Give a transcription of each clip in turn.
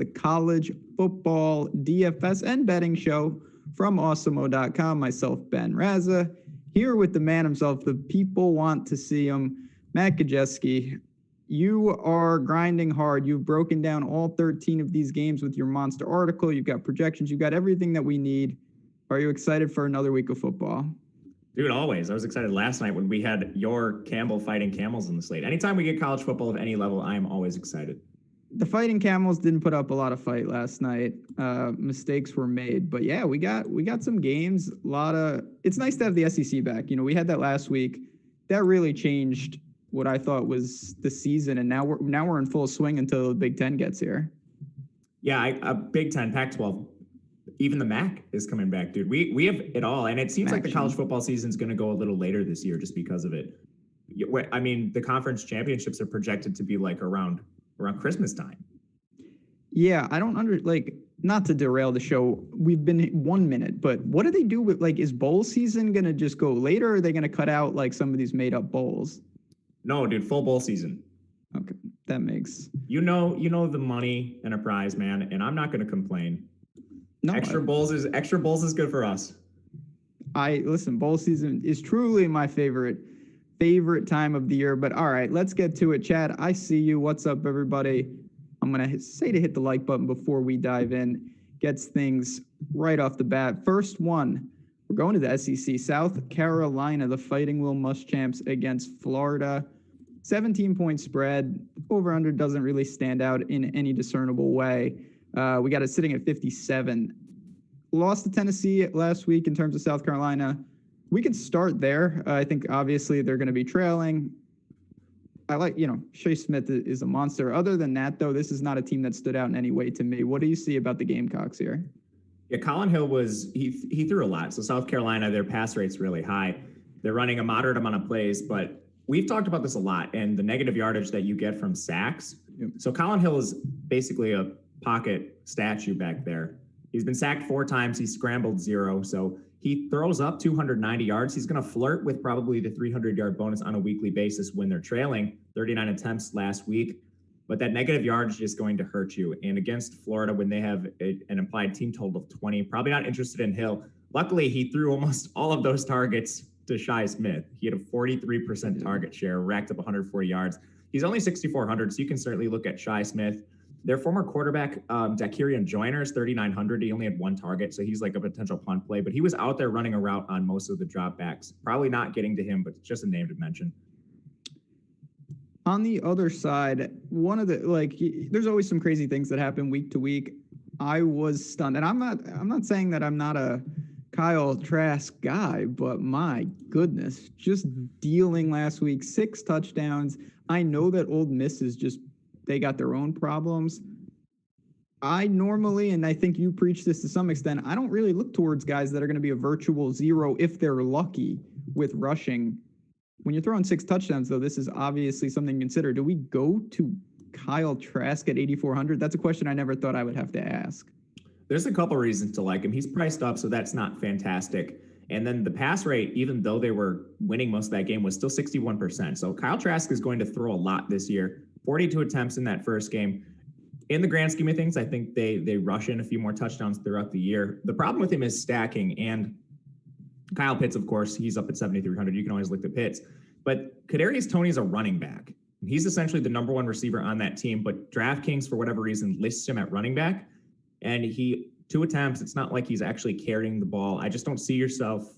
the college football DFS and betting show from Awesemo.com. Myself, Ben Raza, here with the man himself. The people want to see him, Matt Gajewski. You are grinding hard. You've broken down all 13 of these games with your monster article. You've got projections. You've got everything that we need. Are you excited for another week of football? Dude, always. I was excited last night when we had your Campbell fighting camels in the slate. Anytime we get college football of any level, I am always excited. The fighting camels didn't put up a lot of fight last night. Mistakes were made, but yeah, we got some games. It's nice to have the SEC back. You know, we had that last week. That really changed what I thought was the season, and now we're in full swing until the Big Ten gets here. Yeah, Big Ten, Pac-12. Even the MAC is coming back, dude. We have it all, and it seems like the college football season is going to go a little later this year just because of it. I mean, the conference championships are projected to be like around Christmas time. Yeah, I don't not to derail the show. We've been 1 minute, but what do they do with is bowl season going to just go later, or are they going to cut out some of these made up bowls? No, dude, full bowl season. Okay, that makes you know the money and a prize, man, and I'm not going to complain. No, extra bowls is good for us. Bowl season is truly my favorite time of the year. But all right, let's get to it. Chad, I see you. What's up, everybody? I'm gonna say to hit the like button before we dive in. Gets things right off the bat. First one, we're going to the SEC. South Carolina, the Fighting Will Muschamps against Florida. 17-point spread. Over/under doesn't really stand out in any discernible way. We got it sitting at 57. Lost to Tennessee last week in terms of South Carolina. We could start there. I think obviously they're going to be trailing. I Shea Smith is a monster. Other than that, though, this is not a team that stood out in any way to me. What do you see about the Gamecocks here? Yeah, Colin Hill he threw a lot. So South Carolina, their pass rate's really high. They're running a moderate amount of plays, but we've talked about this a lot and the negative yardage that you get from sacks. Yep. So Colin Hill is basically a pocket statue back there. He's been sacked 4 times. He's scrambled 0. So he throws up 290 yards. He's going to flirt with probably the 300-yard bonus on a weekly basis when they're trailing. 39 attempts last week. But that negative yardage is going to hurt you. And against Florida, when they have an implied team total of 20, probably not interested in Hill. Luckily, he threw almost all of those targets to Shi Smith. He had a 43% target share, racked up 140 yards. He's only 6,400, so you can certainly look at Shi Smith. Their former quarterback, Dakirian Joyner, is 3,900. He only had 1 target, so he's like a potential punt play. But he was out there running a route on most of the dropbacks. Probably not getting to him, but just a name to mention. On the other side, one of the there's always some crazy things that happen week to week. I was stunned, and I'm not saying that I'm not a Kyle Trask guy, but my goodness, just dealing last week, 6 touchdowns. I know that Ole Miss is they got their own problems. I normally, and I think you preach this to some extent, I don't really look towards guys that are going to be a virtual 0 if they're lucky with rushing. When you're throwing 6 touchdowns, though, this is obviously something to consider. Do we go to Kyle Trask at 8,400? That's a question I never thought I would have to ask. There's a couple reasons to like him. He's priced up, so that's not fantastic. And then the pass rate, even though they were winning most of that game, was still 61%. So Kyle Trask is going to throw a lot this year. 42 attempts in that first game. In the grand scheme of things, I think they rush in a few more touchdowns throughout the year. The problem with him is stacking. And Kyle Pitts, of course, he's up at 7,300. You can always look at Pitts. But Kadarius Toney is a running back. He's essentially the number 1 receiver on that team. But DraftKings, for whatever reason, lists him at running back. And 2 attempts, it's not like he's actually carrying the ball. I just don't see yourself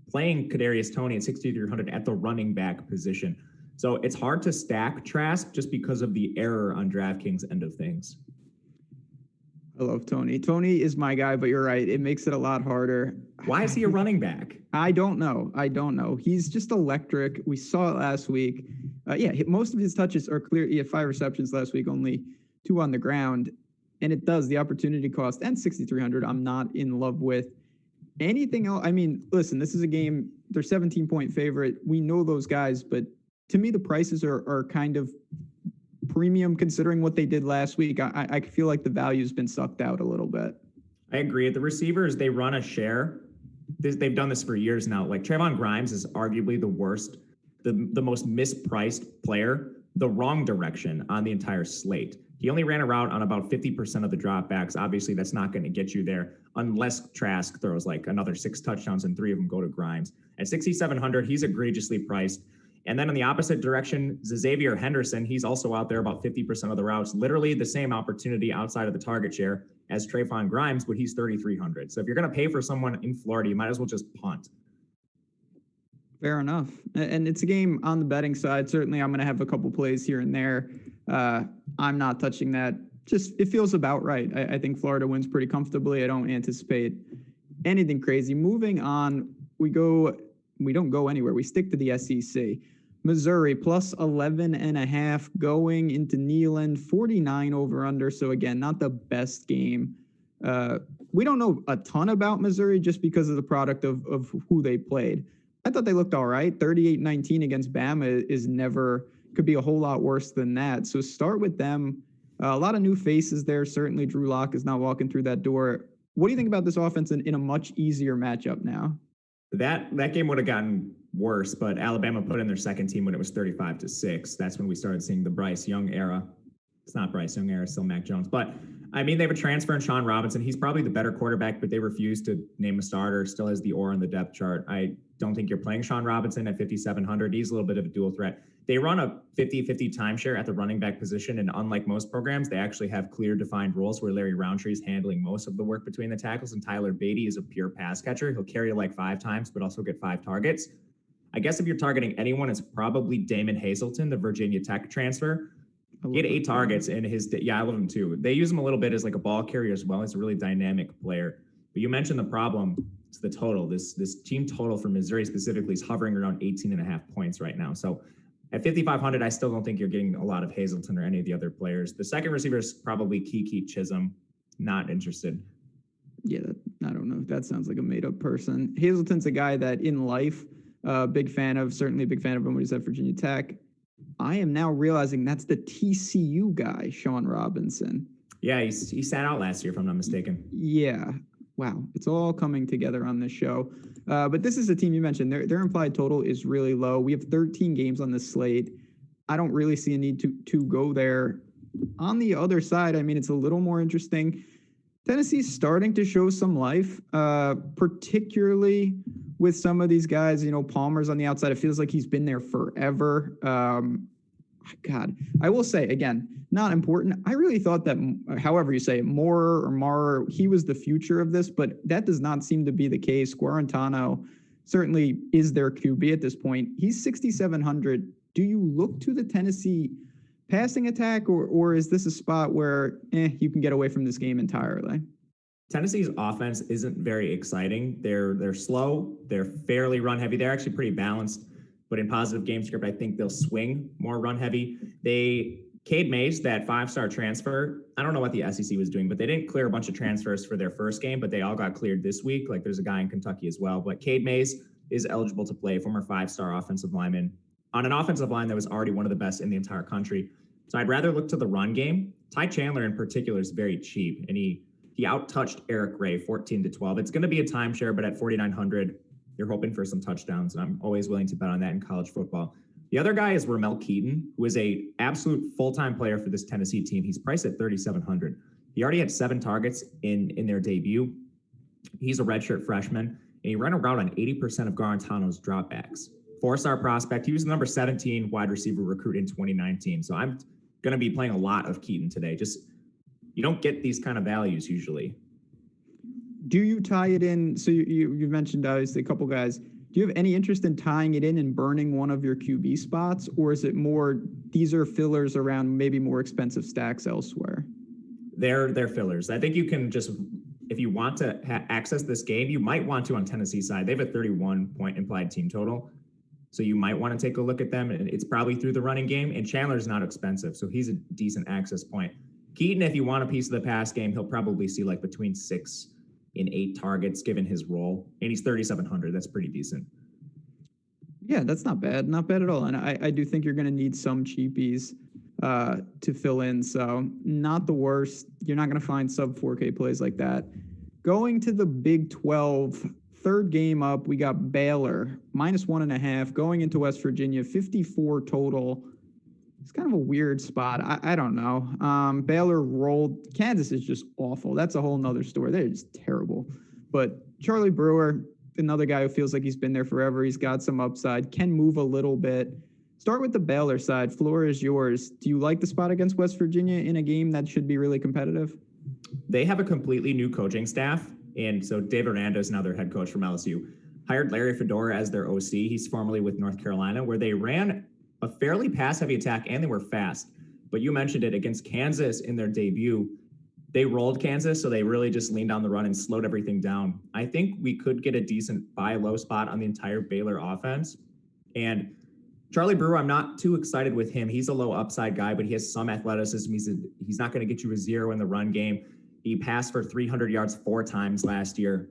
playing Kadarius Toney at 6,300 at the running back position. So it's hard to stack Trask just because of the error on DraftKings end of things. I love Toney. Toney is my guy, but you're right. It makes it a lot harder. Why is he a running back? I don't know. He's just electric. We saw it last week. Most of his touches are clear. He had 5 receptions last week, only 2 on the ground. And it does. The opportunity cost and 6,300, I'm not in love with. Anything else? I mean, listen, this is a game. They're 17-point favorite. We know those guys, but to me, the prices are kind of premium considering what they did last week. I feel like the value's been sucked out a little bit. I agree. The receivers, they run a share. They've done this for years now. Like Trayvon Grimes is arguably the worst, the most mispriced player, the wrong direction on the entire slate. He only ran a route on about 50% of the dropbacks. Obviously, that's not going to get you there unless Trask throws like another 6 touchdowns and 3 of them go to Grimes. At 6,700, he's egregiously priced. And then in the opposite direction, Xavier Henderson, he's also out there about 50% of the routes, literally the same opportunity outside of the target share as Trayvon Grimes, but he's 3,300. So if you're going to pay for someone in Florida, you might as well just punt. Fair enough. And it's a game on the betting side. Certainly, I'm going to have a couple plays here and there. I'm not touching that. Just, it feels about right. I think Florida wins pretty comfortably. I don't anticipate anything crazy. Moving on, we don't go anywhere. We stick to the SEC. Missouri plus 11.5 going into Neyland, 49 over under. So again, not the best game. We don't know a ton about Missouri just because of the product of who they played. I thought they looked all right. 38-19 against Bama could be a whole lot worse than that. So start with them. A lot of new faces there. Certainly Drew Lock is not walking through that door. What do you think about this offense in a much easier matchup now? That game would have gotten worse, but Alabama put in their second team when it was 35-6. That's when we started seeing the Bryce Young era. It's not Bryce Young era, it's still Mac Jones. But I mean, they have a transfer in Sean Robinson. He's probably the better quarterback, but they refuse to name a starter. Still has the or on the depth chart. I don't think you're playing Sean Robinson at 5,700. He's a little bit of a dual threat. They run a 50-50 timeshare at the running back position, and unlike most programs, they actually have clear defined roles where Larry Roundtree is handling most of the work between the tackles, and Tyler Beatty is a pure pass catcher. He'll carry like 5 times, but also get 5 targets. I guess if you're targeting anyone, it's probably Damon Hazelton, the Virginia Tech transfer. He had 8 targets in his. Yeah, I love him too. They use him a little bit as like a ball carrier as well. He's a really dynamic player. But you mentioned the problem. It's the total. This team total for Missouri specifically is hovering around 18.5 points right now. So at 5,500, I still don't think you're getting a lot of Hazelton or any of the other players. The second receiver is probably Kiki Chisholm. Not interested. Yeah, I don't know. That sounds like a made-up person. Hazelton's a guy that in life, certainly a big fan of him when he's at Virginia Tech. I am now realizing that's the TCU guy, Sean Robinson. Yeah, he sat out last year, if I'm not mistaken. Yeah. Wow. It's all coming together on this show. But this is a team you mentioned. Their implied total is really low. We have 13 games on the slate. I don't really see a need to go there. On the other side, I mean, it's a little more interesting. Tennessee's starting to show some life, particularly with some of these guys. You know, Palmer's on the outside. It feels like he's been there forever. God, I will say, again, not important. I really thought that, however you say it, Maurer, he was the future of this, but that does not seem to be the case. Guarantano certainly is their QB at this point. He's 6,700. Do you look to the Tennessee passing attack, or is this a spot where you can get away from this game entirely? Tennessee's offense isn't very exciting. They're slow. They're fairly run heavy. They're actually pretty balanced, but in positive game script, I think they'll swing more run heavy. Cade Mays, that 5-star transfer, I don't know what the SEC was doing, but they didn't clear a bunch of transfers for their first game, but they all got cleared this week. Like there's a guy in Kentucky as well, but Cade Mays is eligible to play, former 5-star offensive lineman on an offensive line that was already one of the best in the entire country. So I'd rather look to the run game. Ty Chandler in particular is very cheap, and he out-touched Eric Ray 14-12. It's going to be a timeshare, but at 4,900, you're hoping for some touchdowns, and I'm always willing to bet on that in college football. The other guy is Ramel Keaton, who is a absolute full-time player for this Tennessee team. He's priced at 3,700. He already had 7 targets in their debut. He's a redshirt freshman, and he ran a route on 80% of Guarantano's dropbacks. 4-star prospect. He was the number 17 wide receiver recruit in 2019. So I'm going to be playing a lot of Keaton today. Just, you don't get these kind of values usually. Do you tie it in? So you mentioned obviously a couple guys. Do you have any interest in tying it in and burning one of your QB spots? Or is it more, these are fillers around maybe more expensive stacks elsewhere? They're fillers. I think you can just, if you want to access this game, you might want to on Tennessee side. They have a 31-point implied team total. So you might want to take a look at them, and it's probably through the running game. And Chandler's not expensive, so he's a decent access point. Keaton, if you want a piece of the pass game, he'll probably see like between 6 and 8 targets given his role, and he's 3,700. That's pretty decent. Yeah, that's not bad. Not bad at all. And I do think you're going to need some cheapies to fill in. So not the worst. You're not going to find sub 4K plays like that. Going to the Big 12, third game up, we got Baylor, -1.5, going into West Virginia, 54 total. it's kind of a weird spot. I don't know. Baylor rolled. Kansas is just awful. That's a whole nother story. They're just terrible. But Charlie Brewer, another guy who feels like he's been there forever. He's got some upside, can move a little bit. Start with the Baylor side. Floor is yours. Do you like the spot against West Virginia in a game that should be really competitive? They have a completely new coaching staff. And so Dave Aranda is now their head coach from LSU. Hired Larry Fedora as their OC. He's formerly with North Carolina, where they ran a fairly pass-heavy attack and they were fast. But you mentioned it against Kansas in their debut. They rolled Kansas, so they really just leaned on the run and slowed everything down. I think we could get a decent buy low spot on the entire Baylor offense. And Charlie Brewer, I'm not too excited with him. He's a low upside guy, but he has some athleticism. He's not going to get you a 0 in the run game. He passed for 300 yards 4 times last year.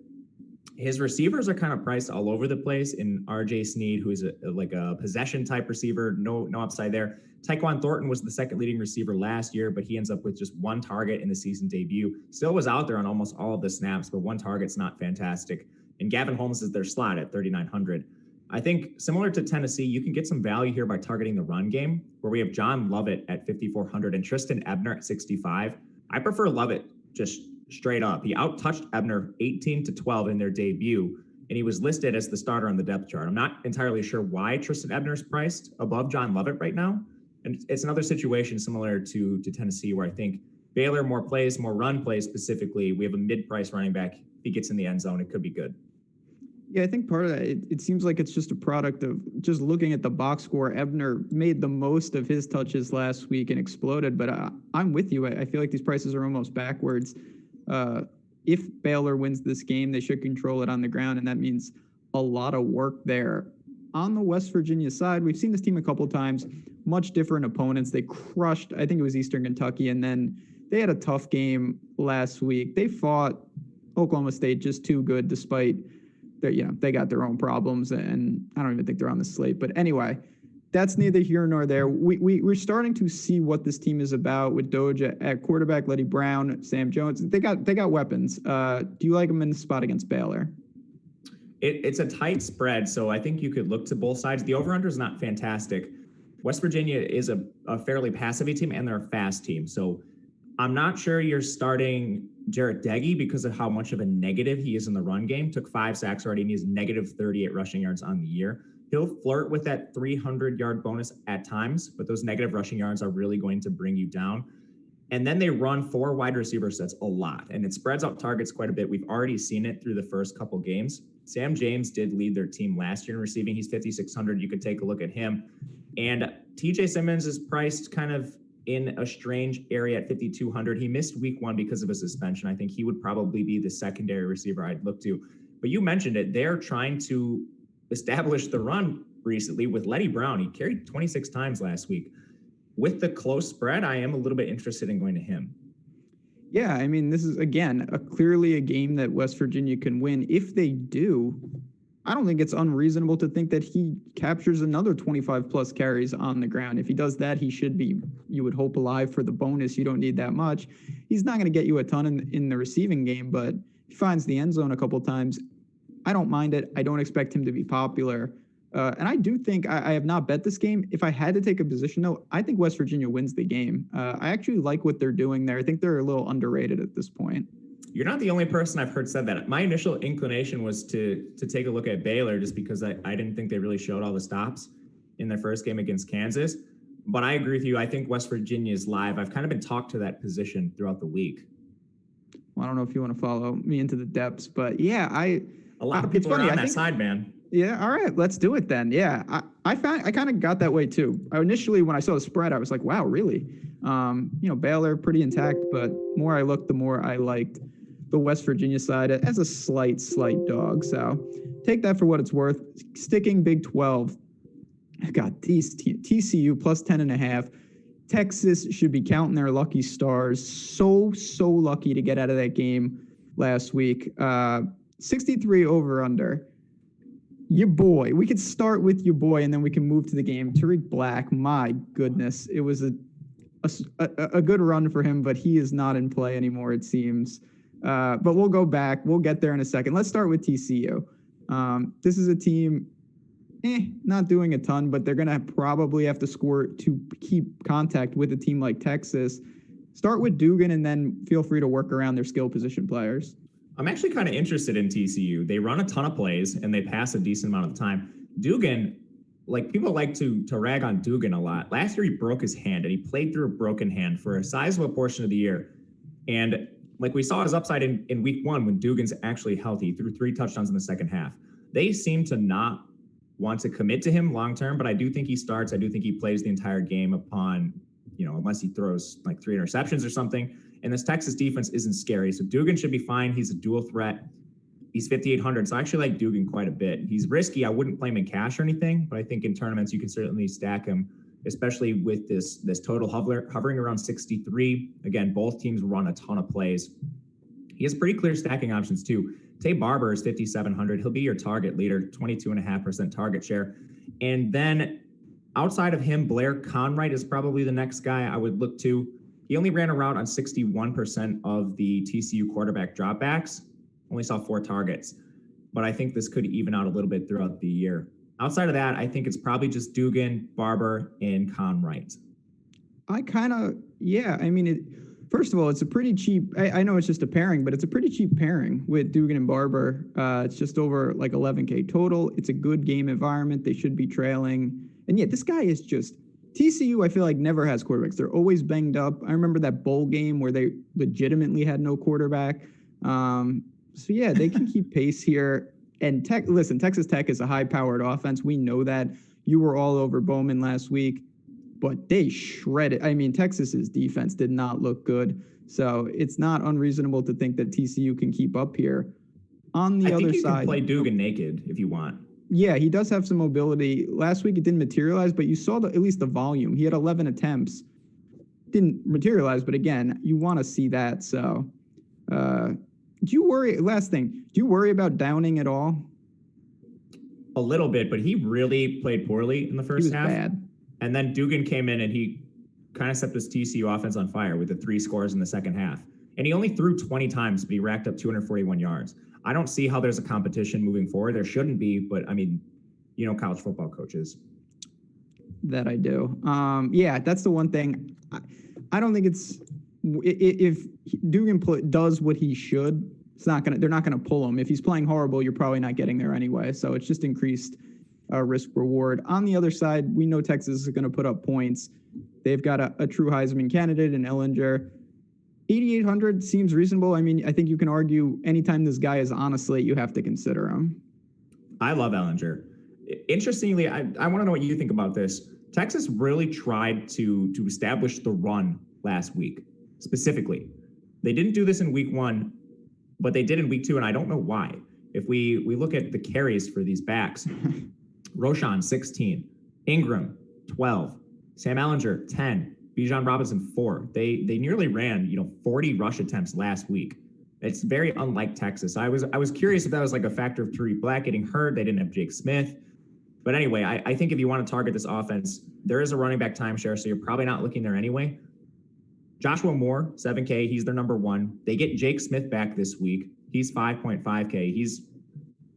His receivers are kind of priced all over the place in R.J. Sneed, who is like a possession type receiver, no upside there. Tyquan Thornton was the second leading receiver last year, but he ends up with just 1 target in the season debut. Still was out there on almost all of the snaps, but 1 target's not fantastic. And Gavin Holmes is their slot at 3,900. I think similar to Tennessee, you can get some value here by targeting the run game, where we have John Lovett at 5,400 and Tristan Ebner at 65. I prefer Lovett just straight up. He out-touched Ebner 18-12 in their debut, and he was listed as the starter on the depth chart. I'm not entirely sure why Tristan Ebner is priced above John Lovett right now. And it's another situation similar to Tennessee, where I think Baylor more run plays specifically. We have a mid-price running back. If he gets in the end zone, it could be good. Yeah, I think part of that, it seems like it's just a product of just looking at the box score. Ebner made the most of his touches last week and exploded, but I'm with you. I feel like these prices are almost backwards. If Baylor wins this game, they should control it on the ground, and that means a lot of work there. On the West Virginia side, we've seen this team a couple of times, much different opponents. They crushed, I think it was Eastern Kentucky, and then they had a tough game last week. They fought Oklahoma State just too good, despite that, they got their own problems, and I don't even think they're on the slate. But anyway, that's neither here nor there. We're starting to see what this team is about with Doja at quarterback, Letty Brown, Sam Jones. They got weapons. Do you like them in the spot against Baylor? It's a tight spread, so I think you could look to both sides. The over-under is not fantastic. West Virginia is a fairly passive team, and they're a fast team. So I'm not sure you're starting Jarrett Deggy because of how much of a negative he is in the run game. Took 5 sacks already, and he's negative 38 rushing yards on the year. He'll flirt with that 300-yard bonus at times, but those negative rushing yards are really going to bring you down. And then they run 4 wide receiver sets a lot, and it spreads out targets quite a bit. We've already seen it through the first couple games. Sam James did lead their team last year in receiving. He's 5,600. You could take a look at him. And TJ Simmons is priced kind of in a strange area at 5,200. He missed week 1 because of a suspension. I think he would probably be the secondary receiver I'd look to. But you mentioned it. They're trying to establish the run recently with Letty Brown. He carried 26 times last week. With the close spread, I am a little bit interested in going to him. Yeah, I mean, this is, again, clearly a game that West Virginia can win. If they do, I don't think it's unreasonable to think that he captures another 25-plus carries on the ground. If he does that, he should be, you would hope, alive for the bonus. You don't need that much. He's not going to get you a ton in the receiving game, but he finds the end zone a couple times. I don't mind it. I don't expect him to be popular. And I do think I have not bet this game. If I had to take a position, though, I think West Virginia wins the game. I actually like what they're doing there. I think they're a little underrated at this point. You're not the only person I've heard said that. My initial inclination was to take a look at Baylor just because I didn't think they really showed all the stops in their first game against Kansas. But I agree with you. I think West Virginia is live. I've kind of been talked to that position throughout the week. Well, I don't know if you want to follow me into the depths, but yeah, a lot of people are on that side, man. Yeah, all right, let's do it then. Yeah, I kind of got that way too. Initially, when I saw the spread, I was like, wow, really? Baylor pretty intact, but more I looked, the more I liked the West Virginia side as a slight dog. So take that for what it's worth. Sticking Big 12. I got TCU plus 10.5. Texas should be counting their lucky stars. So lucky to get out of that game last week. 63 over under. Your boy. We could start with your boy, and then we can move to the game. Tariq Black, my goodness. It was a good run for him, but he is not in play anymore, it seems. But we'll go back. We'll get there in a second. Let's start with TCU. This is a team not doing a ton, but they're going to probably have to score to keep contact with a team like Texas. Start with Dugan and then feel free to work around their skill position players. I'm actually kind of interested in TCU. They run a ton of plays and they pass a decent amount of the time. Dugan, like people like to rag on Dugan a lot. Last year he broke his hand and he played through a broken hand for a sizable portion of the year. And like we saw his upside in week 1 when Dugan's actually healthy, threw 3 touchdowns in the second half. They seem to not want to commit to him long term, but I do think he starts. I do think he plays the entire game upon, unless he throws like 3 interceptions or something. And this Texas defense isn't scary. So Dugan should be fine. He's a dual threat. He's 5,800. So I actually like Dugan quite a bit. He's risky. I wouldn't play him in cash or anything, but I think in tournaments you can certainly stack him, especially with this total hovering around 63. Again, both teams run a ton of plays. He has pretty clear stacking options too. Tay Barber is 5,700. He'll be your target leader, 22.5% target share. And then outside of him, Blair Conwright is probably the next guy I would look to. He only ran a route on 61% of the TCU quarterback dropbacks, only saw 4 targets. But I think this could even out a little bit throughout the year. Outside of that, I think it's probably just Dugan, Barber, and Conwright. First of all, it's a pretty cheap, I know it's just a pairing, but it's a pretty cheap pairing with Dugan and Barber. It's just over like 11K total. It's a good game environment. They should be trailing. And yeah, this guy is just, TCU, I feel like never has quarterbacks. They're always banged up. I remember that bowl game where they legitimately had no quarterback. So yeah, they can keep pace here. And Texas Tech is a high-powered offense. We know that. You were all over Bowman last week, but they shredded. I mean, Texas's defense did not look good. So it's not unreasonable to think that TCU can keep up here. On the other side, you can play Dugan naked if you want. Yeah, he does have some mobility. Last week it didn't materialize, but you saw at least the volume. He had 11 attempts. Didn't materialize, but again, you want to see that. So last thing, do you worry about Downing at all? A little bit, but he really played poorly in the first half. Bad. And then Dugan came in and he kind of set this TCU offense on fire with the 3 scores in the second half. And he only threw 20 times, but he racked up 241 yards. I don't see how there's a competition moving forward. There shouldn't be, but I mean, college football coaches. That I do. Yeah, that's the one thing. I don't think it's, if Dugan does what he should, they're not going to pull him. If he's playing horrible, you're probably not getting there anyway. So it's just increased risk reward. On the other side, we know Texas is going to put up points. They've got a true Heisman candidate in Ellinger. 8,800 seems reasonable. I mean, I think you can argue anytime this guy is on a slate, you have to consider him. I love Ellinger. Interestingly, I want to know what you think about this. Texas really tried to establish the run last week, specifically. They didn't do this in week 1, but they did in week 2, and I don't know why. If we look at the carries for these backs, Roshan, 16, Ingram, 12, Sam Ellinger, 10, Bijan Robinson, 4. They nearly ran, 40 rush attempts last week. It's very unlike Texas. I was curious if that was like a factor of Tariq Black getting hurt. They didn't have Jake Smith. But anyway, I think if you want to target this offense, there is a running back timeshare, so you're probably not looking there anyway. Joshua Moore, 7K. He's their number 1. They get Jake Smith back this week. He's 5.5K. He's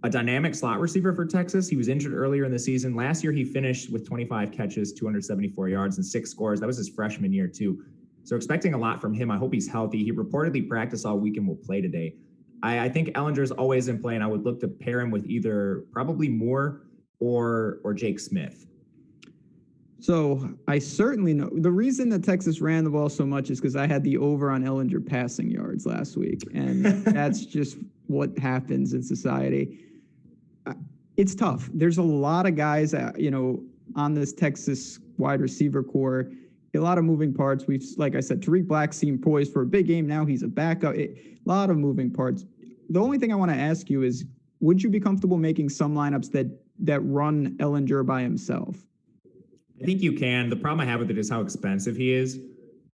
a dynamic slot receiver for Texas. He was injured earlier in the season. Last year, he finished with 25 catches, 274 yards, and 6 scores. That was his freshman year, too. So expecting a lot from him. I hope he's healthy. He reportedly practiced all week and will play today. I think Ellinger's always in play, and I would look to pair him with either probably Moore or Jake Smith. So I certainly know the reason that Texas ran the ball so much is because I had the over on Ellinger passing yards last week. And that's just what happens in society. It's tough. There's a lot of guys, on this Texas wide receiver core, a lot of moving parts. Like I said, Tariq Black seemed poised for a big game. Now he's a backup. A lot of moving parts. The only thing I want to ask you is, would you be comfortable making some lineups that run Ellinger by himself? I think you can. The problem I have with it is how expensive he is.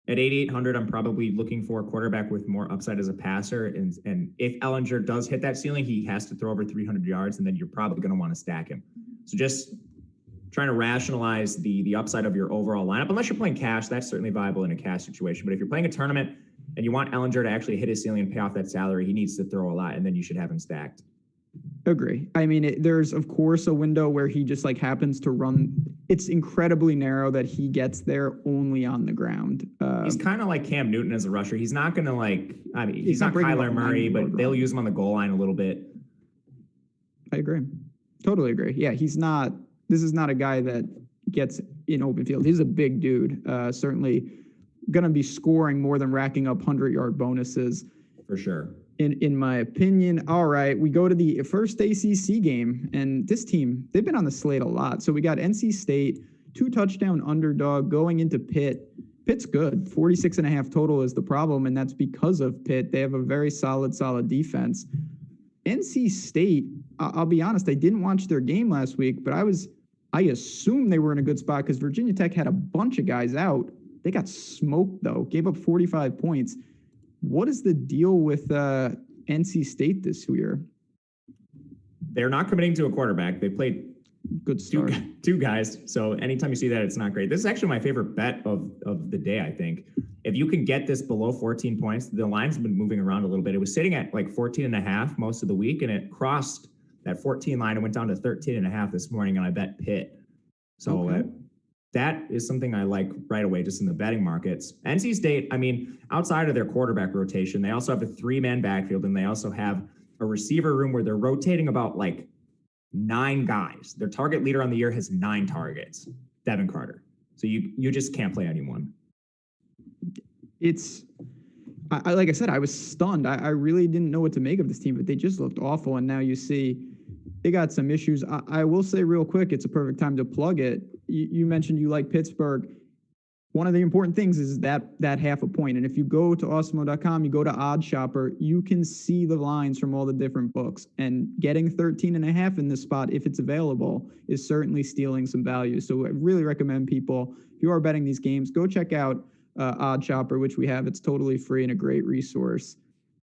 At 8,800, I'm probably looking for a quarterback with more upside as a passer. And if Ellinger does hit that ceiling, he has to throw over 300 yards, and then you're probably going to want to stack him. So just trying to rationalize the upside of your overall lineup. Unless you're playing cash, that's certainly viable in a cash situation. But if you're playing a tournament and you want Ellinger to actually hit his ceiling and pay off that salary, he needs to throw a lot, and then you should have him stacked. Agree. I mean, there's, of course, a window where he just like happens to run. It's incredibly narrow that he gets there only on the ground. He's kind of like Cam Newton as a rusher. He's not going to he's not Kyler Murray, but they'll use him on the goal line a little bit. I agree. Totally agree. Yeah, this is not a guy that gets in open field. He's a big dude. Certainly going to be scoring more than racking up 100-yard bonuses. For sure. In my opinion. All right, we go to the first ACC game, and this team, they've been on the slate a lot. So we got NC State, 2-touchdown underdog going into Pitt. Pitt's good. 46.5 total is the problem, and that's because of Pitt. They have a very solid defense. NC State, I'll be honest, I didn't watch their game last week, but I assumed they were in a good spot because Virginia Tech had a bunch of guys out. They got smoked, though, gave up 45 points. What is the deal with NC State this year? They're not committing to a quarterback. They played good start. Two guys. So anytime you see that, it's not great. This is actually my favorite bet of the day, I think. If you can get this below 14 points, the line's been moving around a little bit. It was sitting at like 14.5 most of the week, and it crossed that 14 line and went down to 13.5 this morning, and I bet Pitt. So okay. That is something I like right away just in the betting markets. NC State, I mean, outside of their quarterback rotation, they also have a 3-man backfield, and they also have a receiver room where they're rotating about like 9 guys. Their target leader on the year has 9 targets, Devin Carter. So you just can't play anyone. Like I said, I was stunned. I really didn't know what to make of this team, but they just looked awful. And now you see they got some issues. I will say real quick, it's a perfect time to plug it. You mentioned you like Pittsburgh. One of the important things is that half a point. And if you go to Awesemo.com, you go to Odd Shopper, you can see the lines from all the different books. And getting 13.5 in this spot, if it's available, is certainly stealing some value. So I really recommend people, if you are betting these games, go check out Odd Shopper, which we have. It's totally free and a great resource.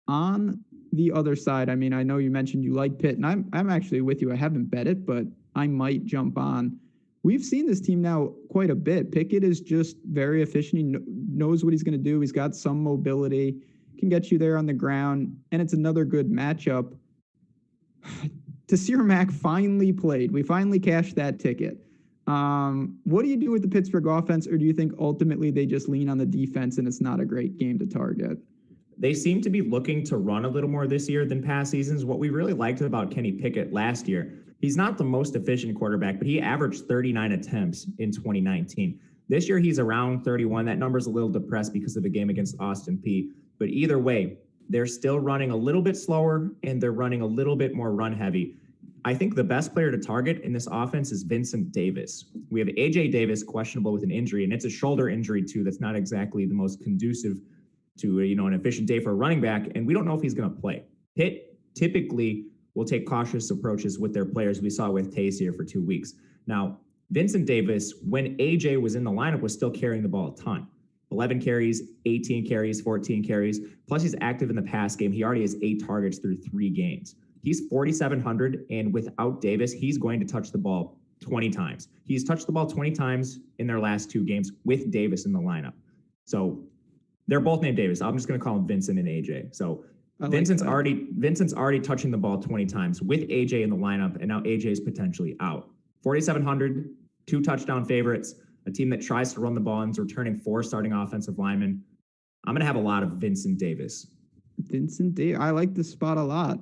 On the other side, I mean, I know you mentioned you like Pitt, and I'm actually with you. I haven't bet it, but I might jump on. We've seen this team now quite a bit. Pickett is just very efficient. He knows what he's going to do. He's got some mobility, can get you there on the ground, and it's another good matchup. Tasir Mack finally played. We finally cashed that ticket. What do you do with the Pittsburgh offense, or do you think ultimately they just lean on the defense and it's not a great game to target? They seem to be looking to run a little more this year than past seasons. What we really liked about Kenny Pickett last year, he's not the most efficient quarterback, but he averaged 39 attempts in 2019. This year, he's around 31. That number's a little depressed because of the game against Austin Peay. But either way, they're still running a little bit slower, and they're running a little bit more run heavy. I think the best player to target in this offense is Vincent Davis. We have A.J. Davis questionable with an injury, and it's a shoulder injury, too. That's not exactly the most conducive to an efficient day for a running back, and we don't know if he's going to play. Pitt typically will take cautious approaches with their players. We saw with Tace here for 2 weeks. Now, Vincent Davis, when AJ was in the lineup, was still carrying the ball a ton. 11 carries, 18 carries, 14 carries. Plus, he's active in the pass game. He already has 8 targets through 3 games. He's 4,700, and without Davis, he's going to touch the ball 20 times. He's touched the ball 20 times in their last 2 games with Davis in the lineup. So they're both named Davis. I'm just going to call him Vincent and AJ. So Vincent's already touching the ball 20 times with AJ in the lineup, and now AJ is potentially out. 4,700, 2 touchdown favorites, a team that tries to run the ball and is returning 4 starting offensive linemen. I'm going to have a lot of Vincent Davis. Vincent Davis, I like this spot a lot.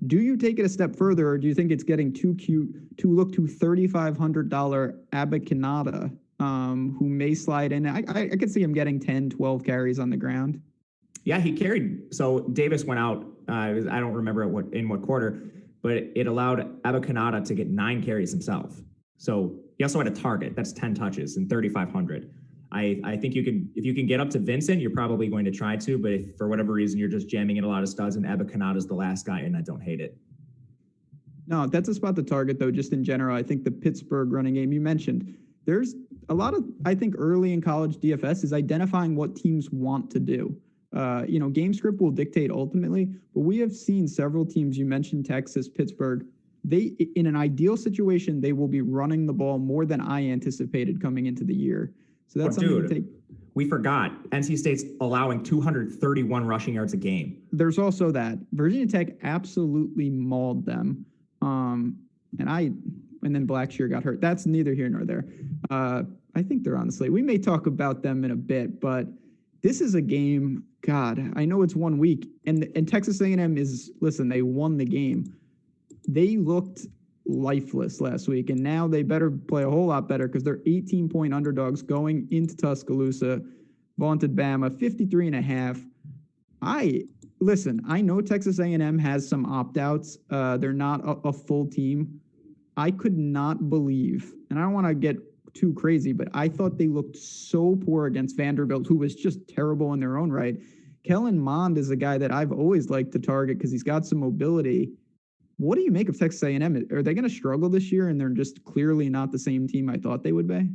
Do you take it a step further, or do you think it's getting too cute to look to $3,500 Abicanada, who may slide in? I could see him getting 10, 12 carries on the ground. Yeah, he carried. So Davis went out. I don't remember in what quarter, but it allowed Abicanada to get 9 carries himself. So he also had a target. That's 10 touches and 3,500. I think if you can get up to Vincent, you're probably going to try to. But if for whatever reason you're just jamming in a lot of studs and Abicanada is the last guy, and I don't hate it. No, that's a spot to target though. Just in general, I think the Pittsburgh running game you mentioned. There's a lot of, I think, early in college DFS is identifying what teams want to do. Game script will dictate ultimately, but we have seen several teams, you mentioned Texas, Pittsburgh, they, in an ideal situation, they will be running the ball more than I anticipated coming into the year. So that's something to take. We forgot NC State's allowing 231 rushing yards a game. There's also that Virginia Tech absolutely mauled them. And then Blackshear got hurt. That's neither here nor there. I think they're on the slate. We may talk about them in a bit, but this is a game. God, I know it's 1 week, and Texas A&M is. Listen, they won the game. They looked lifeless last week, and now they better play a whole lot better because they're 18-point underdogs going into Tuscaloosa. Vaunted Bama 53.5. I know Texas A&M has some opt-outs. They're not a full team. I could not believe, and I don't want to get too crazy, but I thought they looked so poor against Vanderbilt, who was just terrible in their own right. Kellen Mond is a guy that I've always liked to target because he's got some mobility. What do you make of Texas A&M? Are they going to struggle this year, and they're just clearly not the same team I thought they would be?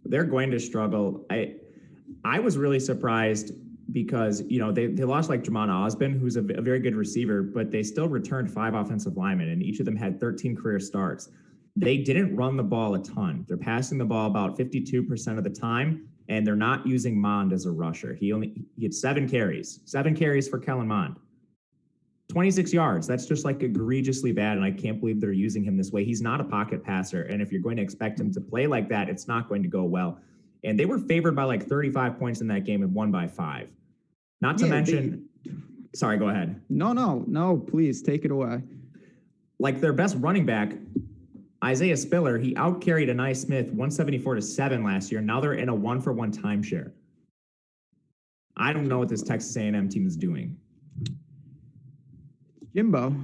They're going to struggle. I was really surprised because, they lost like Jamon Osborne, who's a very good receiver, but they still returned 5 offensive linemen, and each of them had 13 career starts. They didn't run the ball a ton. They're passing the ball about 52% of the time, and they're not using Mond as a rusher. He had 7 carries for Kellen Mond. 26 yards. That's just like egregiously bad, and I can't believe they're using him this way. He's not a pocket passer, and if you're going to expect him to play like that, it's not going to go well. And they were favored by like 35 points in that game and won by 5. Not to mention, sorry, go ahead. No, please take it away. Like their best running back, Isaiah Spiller, he outcarried Anai Smith 174-7 last year. Now they're in a 1-for-1 timeshare. I don't know what this Texas A&M team is doing. Jimbo,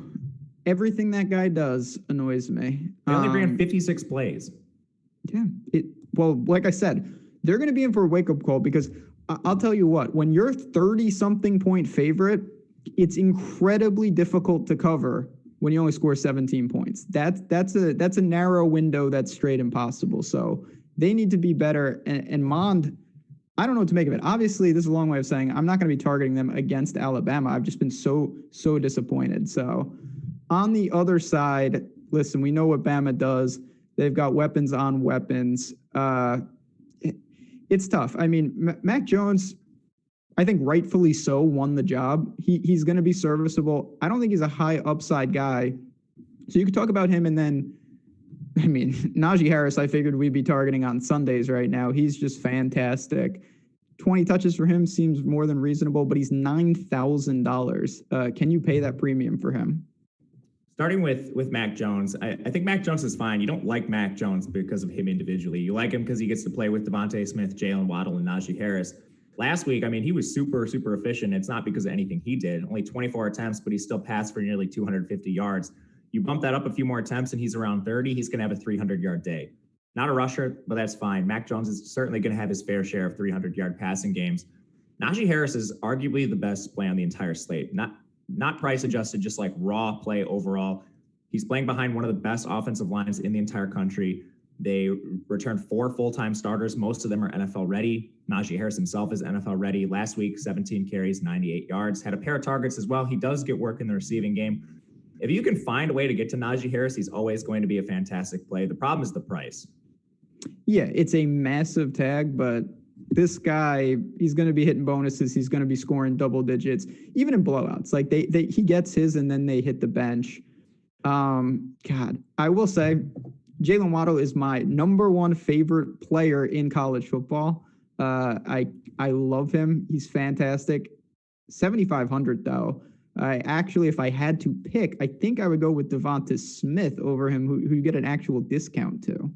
everything that guy does annoys me. They only ran 56 plays. Yeah. Like I said, they're going to be in for a wake-up call because I'll tell you what, when you're 30-something point favorite, it's incredibly difficult to cover when you only score 17 points. That's a narrow window that's straight impossible. So they need to be better. And Mond, I don't know what to make of it. Obviously, this is a long way of saying I'm not going to be targeting them against Alabama. I've just been so disappointed. So on the other side, listen, we know what Bama does. They've got weapons on weapons. It's tough. I mean, Mac Jones, I think rightfully so, won the job. He's going to be serviceable. I don't think he's a high upside guy. So you could talk about him, and then, I mean, Najee Harris, I figured we'd be targeting on Sundays right now. He's just fantastic. 20 touches for him seems more than reasonable, but he's $9,000. Can you pay that premium for him? Starting with Mac Jones, I think Mac Jones is fine. You don't like Mac Jones because of him individually. You like him because he gets to play with Devontae Smith, Jalen Waddle, and Najee Harris. Last week, I mean, he was super efficient. It's not because of anything he did. Only 24 attempts, but he still passed for nearly 250 yards. You bump that up a few more attempts, and he's around 30. He's going to have a 300-yard day. Not a rusher, but that's fine. Mac Jones is certainly going to have his fair share of 300-yard passing games. Najee Harris is arguably the best play on the entire slate. Not price adjusted, just like raw play overall. He's playing behind one of the best offensive lines in the entire country. They returned 4 full-time starters. Most of them are NFL ready. Najee Harris himself is NFL ready. Last week, 17 carries, 98 yards. Had a pair of targets as well. He does get work in the receiving game. If you can find a way to get to Najee Harris, he's always going to be a fantastic play. The problem is the price. Yeah, it's a massive tag, but this guy, he's going to be hitting bonuses. He's going to be scoring double digits, even in blowouts. Like he gets his and then they hit the bench. God, I will say Jalen Waddle is my number 1 favorite player in college football. I love him. He's fantastic. 7,500 though. Actually, if I had to pick, I think I would go with Devonta Smith over him, who you get an actual discount to.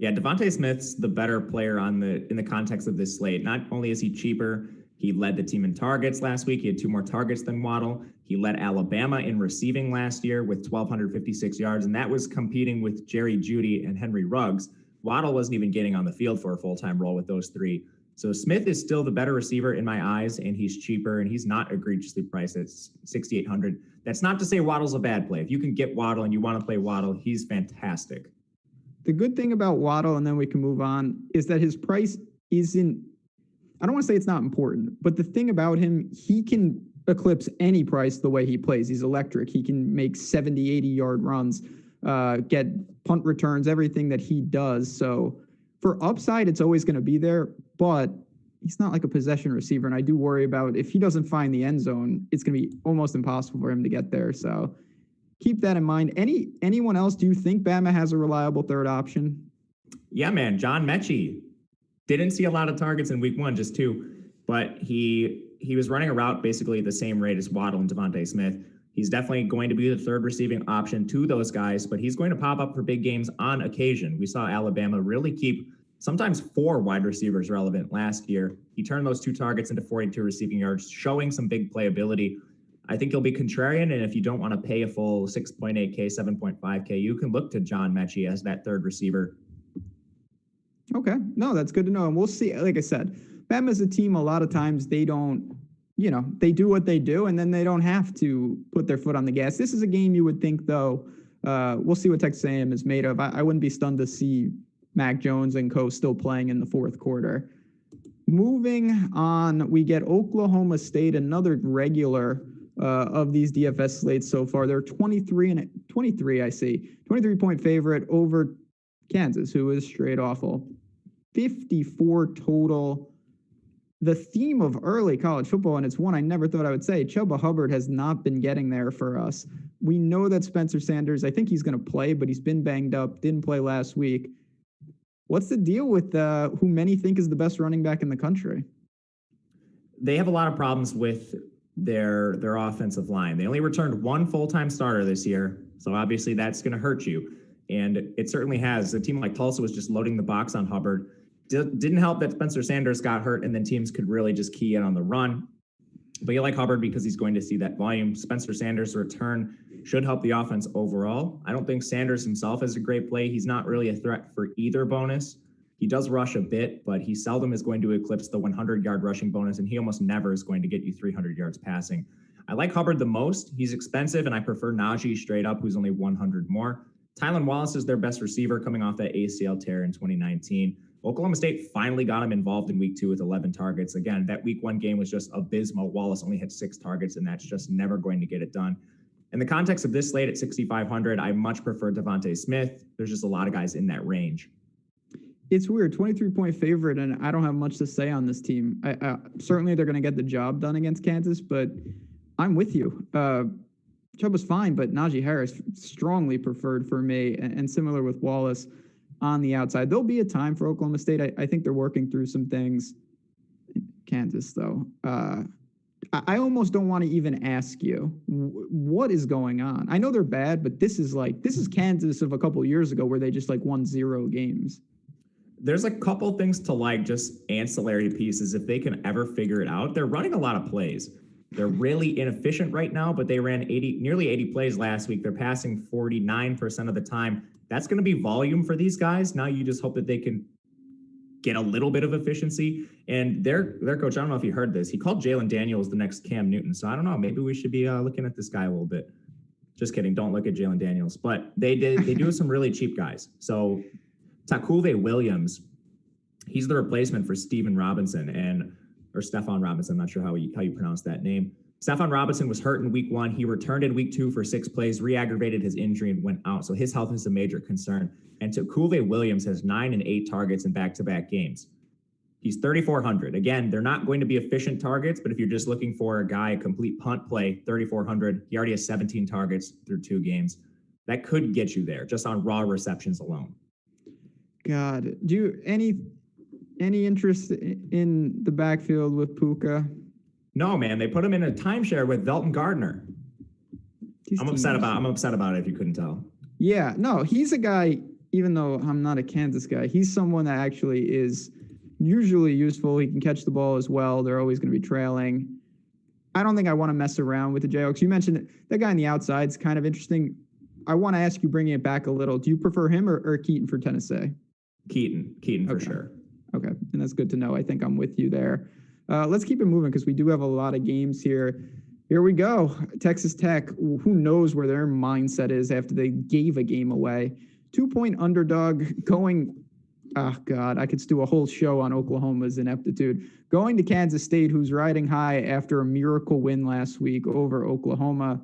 Yeah, Devontae Smith's the better player in the context of this slate. Not only is he cheaper, he led the team in targets last week. He had 2 more targets than Waddle. He led Alabama in receiving last year with 1,256 yards, and that was competing with Jerry Jeudy and Henry Ruggs. Waddle wasn't even getting on the field for a full-time role with those 3. So Smith is still the better receiver in my eyes, and he's cheaper, and he's not egregiously priced at $6,800. That's not to say Waddle's a bad play. If you can get Waddle and you want to play Waddle, he's fantastic. The good thing about Waddle, and then we can move on, is that his price isn't, I don't want to say it's not important, but the thing about him, he can eclipse any price the way he plays. He's electric. He can make 70, 80-yard runs, get punt returns, everything that he does. So for upside, it's always going to be there, but he's not like a possession receiver. And I do worry about if he doesn't find the end zone, it's going to be almost impossible for him to get there. So keep that in mind. Anyone else, do you think Bama has a reliable third option? Yeah, man. John Mechie didn't see a lot of targets in week 1, just 2, but he was running a route basically at the same rate as Waddle and Devontae Smith. He's definitely going to be the third receiving option to those guys, but he's going to pop up for big games on occasion. We saw Alabama really keep sometimes 4 wide receivers relevant last year. He turned those 2 targets into 42 receiving yards, showing some big playability. I think he'll be contrarian, and if you don't want to pay a full 6.8K, 7.5K, you can look to John Mechie as that third receiver. Okay. No, that's good to know. And we'll see. Like I said, Bama's a team, a lot of times they don't, they do what they do, and then they don't have to put their foot on the gas. This is a game you would think, though, we'll see what Texas A&M is made of. I wouldn't be stunned to see Mac Jones and co still playing in the fourth quarter. Moving on, we get Oklahoma State, another regular of these DFS slates so far. They're 23, I see. 23-point favorite over Kansas, who is straight awful. 54 total. The theme of early college football, and it's one I never thought I would say, Chuba Hubbard has not been getting there for us. We know that Spencer Sanders, I think he's going to play, but he's been banged up, didn't play last week. What's the deal with who many think is the best running back in the country? They have a lot of problems with their offensive line. They only returned 1 full-time starter this year, so obviously that's going to hurt you. And it certainly has. A team like Tulsa was just loading the box on Hubbard. Didn't help that Spencer Sanders got hurt, and then teams could really just key in on the run. But you like Hubbard because he's going to see that volume. Spencer Sanders' return should help the offense overall. I don't think Sanders himself is a great play. He's not really a threat for either bonus. He does rush a bit, but he seldom is going to eclipse the 100-yard rushing bonus, and he almost never is going to get you 300 yards passing. I like Hubbard the most. He's expensive, and I prefer Najee straight up, who's only 100 more. Tylan Wallace is their best receiver coming off that ACL tear in 2019. Oklahoma State finally got him involved in week 2 with 11 targets. Again, that week 1 game was just abysmal. Wallace only had 6 targets, and that's just never going to get it done. In the context of this slate at 6,500, I much prefer Devontae Smith. There's just a lot of guys in that range. It's weird, 23-point favorite, and I don't have much to say on this team. Certainly they're going to get the job done against Kansas, but I'm with you. Chubb was fine, but Najee Harris strongly preferred for me, and similar with Wallace on the outside. There'll be a time for Oklahoma State. I think they're working through some things. Kansas, though. I almost don't want to even ask you what is going on. I know they're bad, but this is Kansas of a couple of years ago where they just won 0 games. There's a couple things to just ancillary pieces if they can ever figure it out. They're running a lot of plays. They're really inefficient right now, but they ran nearly 80 plays last week. They're passing 49% of the time. That's going to be volume for these guys. Now you just hope that they can get a little bit of efficiency. And their coach, I don't know if you heard this, he called Jalen Daniels the next Cam Newton. So I don't know, maybe we should be looking at this guy a little bit. Just kidding. Don't look at Jalen Daniels. But they do some really cheap guys. So Takuve Williams, he's the replacement for Stephon Robinson, I'm not sure how you pronounce that name. Stephon Robinson was hurt in week 1. He returned in week 2 for 6 plays, re-aggravated his injury, and went out. So his health is a major concern. And Takuve Williams has 9 and 8 targets in back-to-back games. He's 3,400. Again, they're not going to be efficient targets, but if you're just looking for a guy, a complete punt play, 3,400, he already has 17 targets through 2 games. That could get you there just on raw receptions alone. God, do you any interest in the backfield with Puka? No, man. They put him in a timeshare with Velton Gardner. I'm upset about it if you couldn't tell. Yeah, no, he's a guy, even though I'm not a Kansas guy, he's someone that actually is usually useful. He can catch the ball as well. They're always going to be trailing. I don't think I want to mess around with the Jayhawks. You mentioned that guy on the outside is kind of interesting. I want to ask you, bringing it back a little, do you prefer him or Keaton for Tennessee? Keaton for sure. Okay, and that's good to know. I think I'm with you there. Let's keep it moving because we do have a lot of games here. Here we go. Texas Tech, who knows where their mindset is after they gave a game away. 2-point underdog going, oh, God, I could do a whole show on Oklahoma's ineptitude. Going to Kansas State, who's riding high after a miracle win last week over Oklahoma.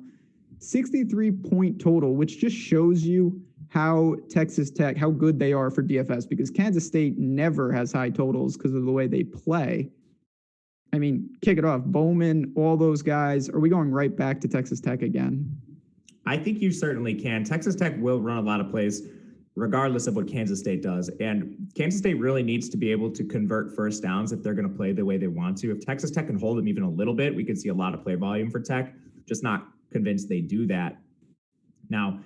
63-point total, which just shows you how Texas Tech, how good they are for DFS, because Kansas State never has high totals because of the way they play. I mean, kick it off. Bowman, all those guys. Are we going right back to Texas Tech again? I think you certainly can. Texas Tech will run a lot of plays regardless of what Kansas State does. And Kansas State really needs to be able to convert first downs if they're going to play the way they want to. If Texas Tech can hold them even a little bit, we could see a lot of play volume for Tech. Just not convinced they do that. Now,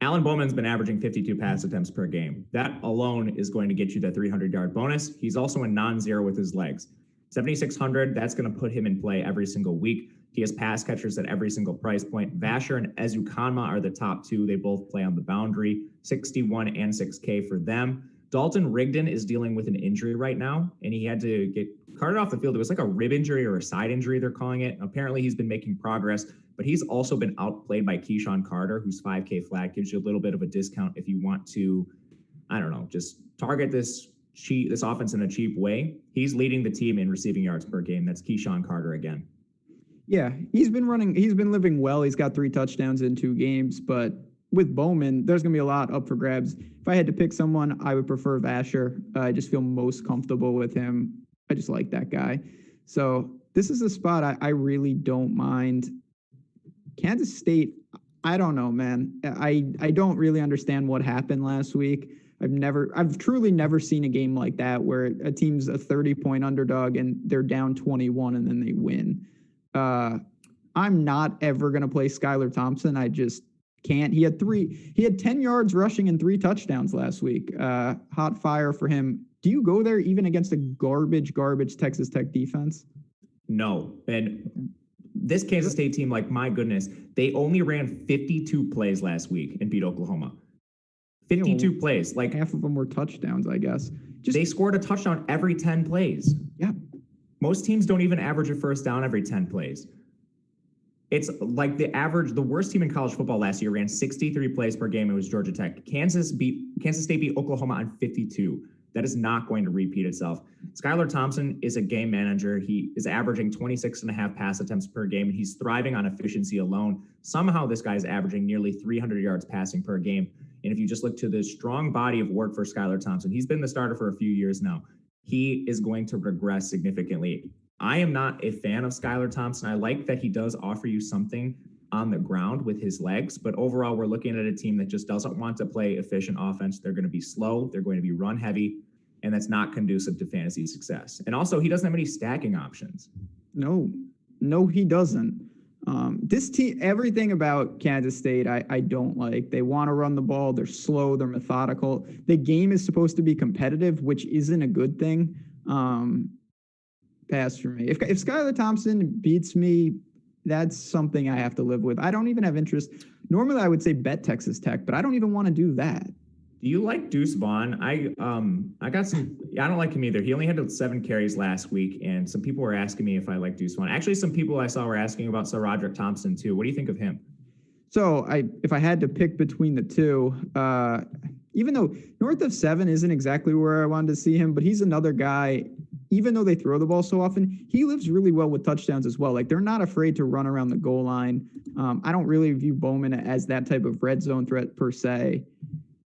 Alan Bowman's been averaging 52 pass attempts per game. That alone is going to get you the 300-yard bonus. He's also a non-zero with his legs. 7,600, that's going to put him in play every single week. He has pass catchers at every single price point. Vasher and Ezukanma are the top two. They both play on the boundary, 61 and 6K for them. Dalton Rigdon is dealing with an injury right now, and he had to get carted off the field. It was like a rib injury or a side injury, they're calling it. Apparently, he's been making progress, but he's also been outplayed by Keyshawn Carter, whose 5K flat gives you a little bit of a discount if you want to, I don't know, just target this offense in a cheap way. He's leading the team in receiving yards per game. That's Keyshawn Carter again. Yeah, he's been living well. He's got 3 touchdowns in 2 games, but with Bowman, there's going to be a lot up for grabs. If I had to pick someone, I would prefer Vasher. I just feel most comfortable with him. I just like that guy. So this is a spot I really don't mind. Kansas State, I don't know, man. I don't really understand what happened last week. I've truly never seen a game like that where a team's a 30-point underdog and they're down 21 and then they win. I'm not ever going to play Skylar Thompson. I just can't. He had 10 yards rushing and 3 touchdowns last week. Hot fire for him. Do you go there even against a garbage Texas Tech defense? No. And this Kansas State team, like, my goodness, they only ran 52 plays last week and beat Oklahoma. 52 plays. Like, half of them were touchdowns, I guess. They scored a touchdown every 10 plays. Yeah. Most teams don't even average a first down every 10 plays. It's like the worst team in college football last year ran 63 plays per game. It was Georgia Tech. Kansas State beat Oklahoma on 52. That is not going to repeat itself. Skylar Thompson is a game manager. He is averaging 26.5 pass attempts per game, and he's thriving on efficiency alone. Somehow this guy is averaging nearly 300 yards passing per game. And if you just look to the strong body of work for Skylar Thompson, he's been the starter for a few years now. He is going to regress significantly. I am not a fan of Skylar Thompson. I like that he does offer you something on the ground with his legs, but overall, we're looking at a team that just doesn't want to play efficient offense. They're going to be slow. They're going to be run heavy, and that's not conducive to fantasy success. And also, he doesn't have any stacking options. No, he doesn't. This team, everything about Kansas State, I don't like. They want to run the ball. They're slow. They're methodical. The game is supposed to be competitive, which isn't a good thing. Pass for me. If Skylar Thompson beats me, that's something I have to live with. I don't even have interest. Normally, I would say bet Texas Tech, but I don't even want to do that. Do you like Deuce Vaughn? I don't like him either. He only had 7 carries last week, and some people were asking me if I like Deuce Vaughn. Actually, some people I saw were asking about Sir Roderick Thompson too. What do you think of him? So if I had to pick between the two, even though north of 7 isn't exactly where I wanted to see him, but he's another guy. Even though they throw the ball so often, he lives really well with touchdowns as well. Like, they're not afraid to run around the goal line. I don't really view Bowman as that type of red zone threat per se.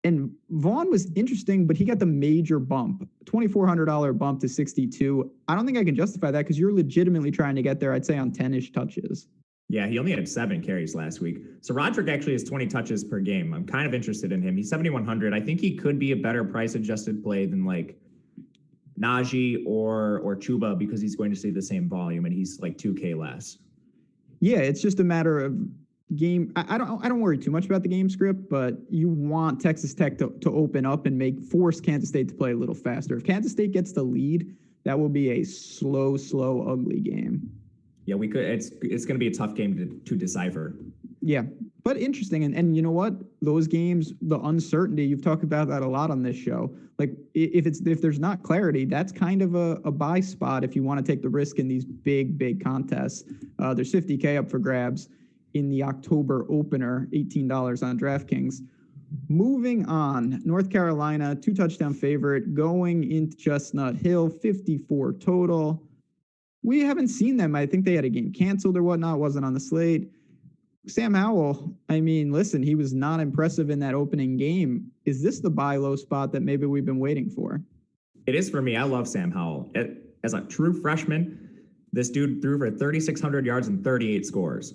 And Vaughn was interesting, but he got the major bump, $2,400 bump to 62. I don't think I can justify that because you're legitimately trying to get there, I'd say, on 10-ish touches. Yeah, he only had 7 carries last week. So Roderick actually has 20 touches per game. I'm kind of interested in him. He's 7,100. I think he could be a better price-adjusted play than, like, Najee or Chuba because he's going to see the same volume and he's like 2K less. Yeah, it's just a matter of game. I don't worry too much about the game script, but you want Texas Tech to open up and force Kansas State to play a little faster. If Kansas State gets the lead, that will be a slow, ugly game. Yeah, we could. It's going to be a tough game to decipher. Yeah, but interesting. And you know what? Those games, the uncertainty, you've talked about that a lot on this show. Like, if there's not clarity, that's kind of a buy spot if you want to take the risk in these big contests. There's $50K up for grabs in the October opener, $18 on DraftKings. Moving on, North Carolina, 2-touchdown favorite going into Chestnut Hill, 54 total. We haven't seen them. I think they had a game canceled or whatnot, wasn't on the slate. Sam Howell, I mean, listen, he was not impressive in that opening game. Is this the buy low spot that maybe we've been waiting for? It is for me. I love Sam Howell. As a true freshman, This dude threw for 3,600 yards and 38 scores.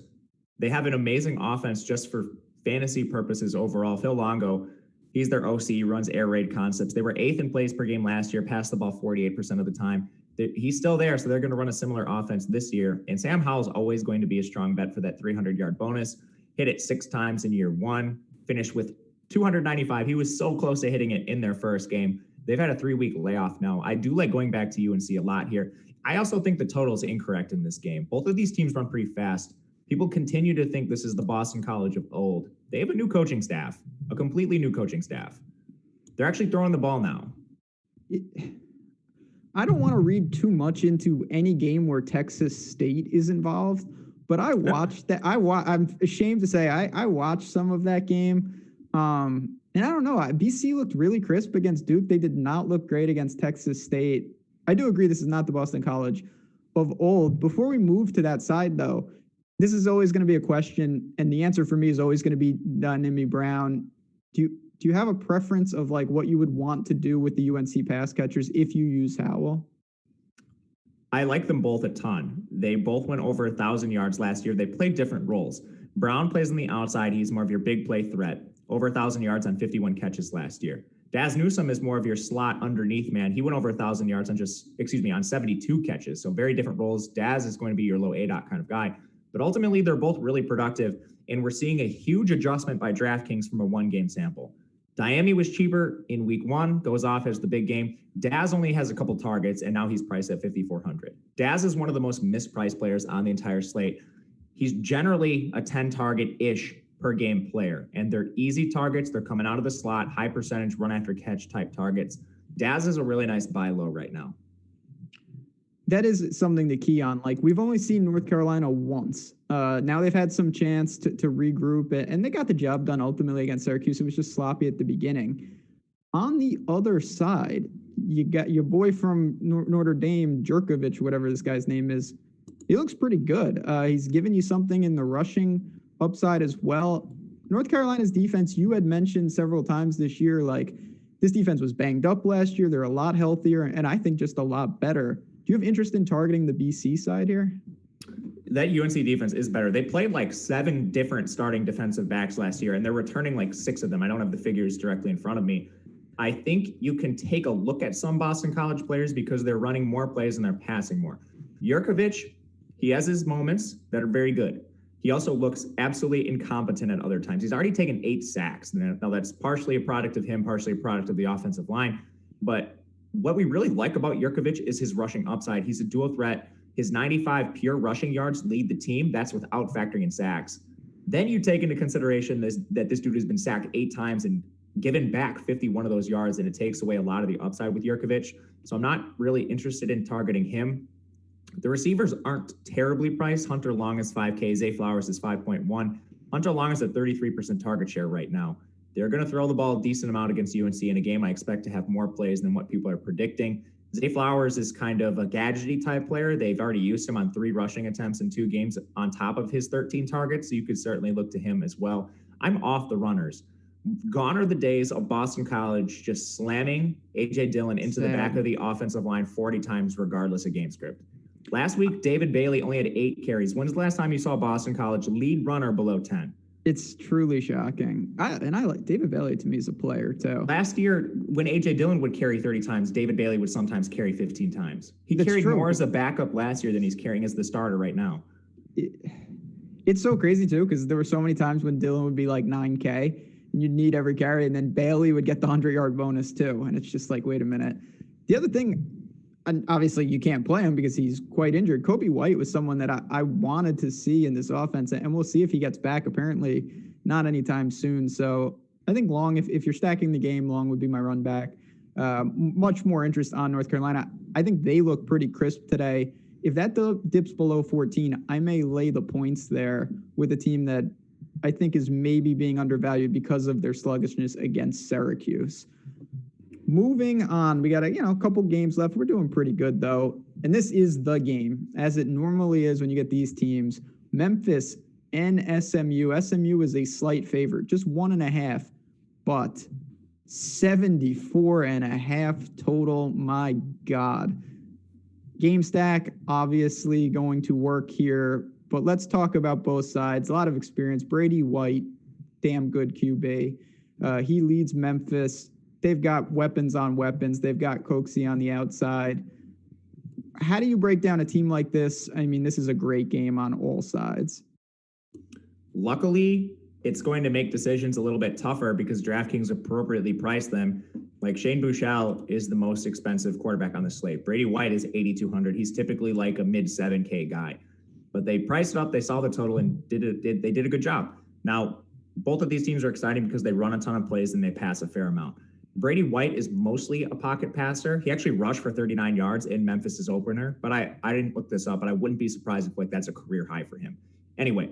They have an amazing offense just for fantasy purposes overall. Phil Longo, he's their OC, he runs air raid concepts. They were 8th in plays per game last year, passed the ball 48% of the time. He's still there, so they're going to run a similar offense this year. And Sam Howell's always going to be a strong bet for that 300-yard bonus. Hit it 6 times in year 1, finished with 295. He was so close to hitting it in their first game. They've had a 3-week layoff now. I do like going back to UNC a lot here. I also think the total is incorrect in this game. Both of these teams run pretty fast. People continue to think this is the Boston College of old. They have a new coaching staff, a completely new coaching staff. They're actually throwing the ball now. I don't want to read too much into any game where Texas State is involved, but I watched that. I'm ashamed to say I watched some of that game. And I don't know. BC looked really crisp against Duke. They did not look great against Texas State. I do agree this is not the Boston College of old. Before we move to that side, though, this is always going to be a question, and the answer for me is always going to be Nimmy Brown. Do you have a preference of like what you would want to do with the UNC pass catchers if you use Howell? I like them both a ton. They both went over 1,000 yards last year. They played different roles. Brown plays on the outside. He's more of your big play threat. Over 1,000 yards on 51 catches last year. Daz Newsome is more of your slot underneath man. He went over 1,000 yards on 72 catches. So very different roles. Daz is going to be your low ADOT kind of guy. But ultimately, they're both really productive. And we're seeing a huge adjustment by Draftkings from a 1-game sample. Diami was cheaper in week 1, goes off as the big game. Daz only has a couple targets, and now he's priced at 5,400. Daz is one of the most mispriced players on the entire slate. He's generally a 10-target-ish per game player, and they're easy targets. They're coming out of the slot, high percentage run after catch type targets. Daz is a really nice buy low right now. That is something to key on. Like, we've only seen North Carolina once. Now they've had some chance to regroup it, and they got the job done ultimately against Syracuse. It was just sloppy at the beginning. On the other side, you got your boy from Notre Dame, Jerkovich, whatever this guy's name is. He looks pretty good. He's given you something in the rushing upside as well. North Carolina's defense, you had mentioned several times this year, like this defense was banged up last year. They're a lot healthier, and I think just a lot better. Do you have interest in targeting the BC side here? That UNC defense is better. They played like 7 different starting defensive backs last year, and they're returning like 6 of them. I don't have the figures directly in front of me. I think you can take a look at some Boston College players because they're running more plays and they're passing more. Jurkovich, he has his moments that are very good. He also looks absolutely incompetent at other times. He's already taken 8 sacks. Now that's partially a product of him, partially a product of the offensive line. But what we really like about Jurkovich is his rushing upside. He's a dual threat. His 95 pure rushing yards lead the team. That's without factoring in sacks. Then you take into consideration that this dude has been sacked 8 times and given back 51 of those yards, and it takes away a lot of the upside with Jurkovich. So I'm not really interested in targeting him. The receivers aren't terribly priced. Hunter Long is 5K. Zay Flowers is 5.1. Hunter Long is at 33% target share right now. They're going to throw the ball a decent amount against UNC in a game. I expect to have more plays than what people are predicting. Zay Flowers is kind of a gadgety type player. They've already used him on 3 rushing attempts in 2 games on top of his 13 targets, so you could certainly look to him as well. I'm off the runners. Gone are the days of Boston College just slamming A.J. Dillon into the back of the offensive line 40 times regardless of game script. Last week, David Bailey only had 8 carries. When's the last time you saw Boston College lead runner below 10? It's truly shocking. I like David Bailey. To me, is a player too. Last year, when A.J. Dillon would carry 30 times, David Bailey would sometimes carry 15 times. He carried more as a backup last year than he's carrying as the starter right now. It's so crazy too, because there were so many times when Dillon would be like 9K and you'd need every carry, and then Bailey would get the 100-yard bonus too. And it's just like, wait a minute. The other thing, and obviously you can't play him because he's quite injured. Kobe White was someone that I wanted to see in this offense, and we'll see if he gets back. Apparently not anytime soon. So I think Long, if you're stacking the game, Long would be my run back. Much more interest on North Carolina. I think they look pretty crisp today. If that dips below 14, I may lay the points there with a team that I think is maybe being undervalued because of their sluggishness against Syracuse. Moving on, we got a couple games left. We're doing pretty good though, and this is the game, as it normally is when you get these teams. Memphis and SMU. SMU is a slight favorite, just 1.5, but 74.5 total. My God, Game stack, obviously going to work here, but let's talk about both sides. A lot of experience. Brady White, damn good QB. He leads Memphis. They've got weapons on weapons. They've got Coxie on the outside. How do you break down a team like this? I mean, this is a great game on all sides. Luckily, it's going to make decisions a little bit tougher because DraftKings appropriately priced them. Like Shane Buechele is the most expensive quarterback on the slate. Brady White is $8,200. He's typically like a mid $7K guy, but they priced it up. They saw the total and they did a good job. Now, both of these teams are exciting because they run a ton of plays and they pass a fair amount. Brady White is mostly a pocket passer. He actually rushed for 39 yards in Memphis's opener, but I didn't look this up, but I wouldn't be surprised if that's a career high for him. Anyway,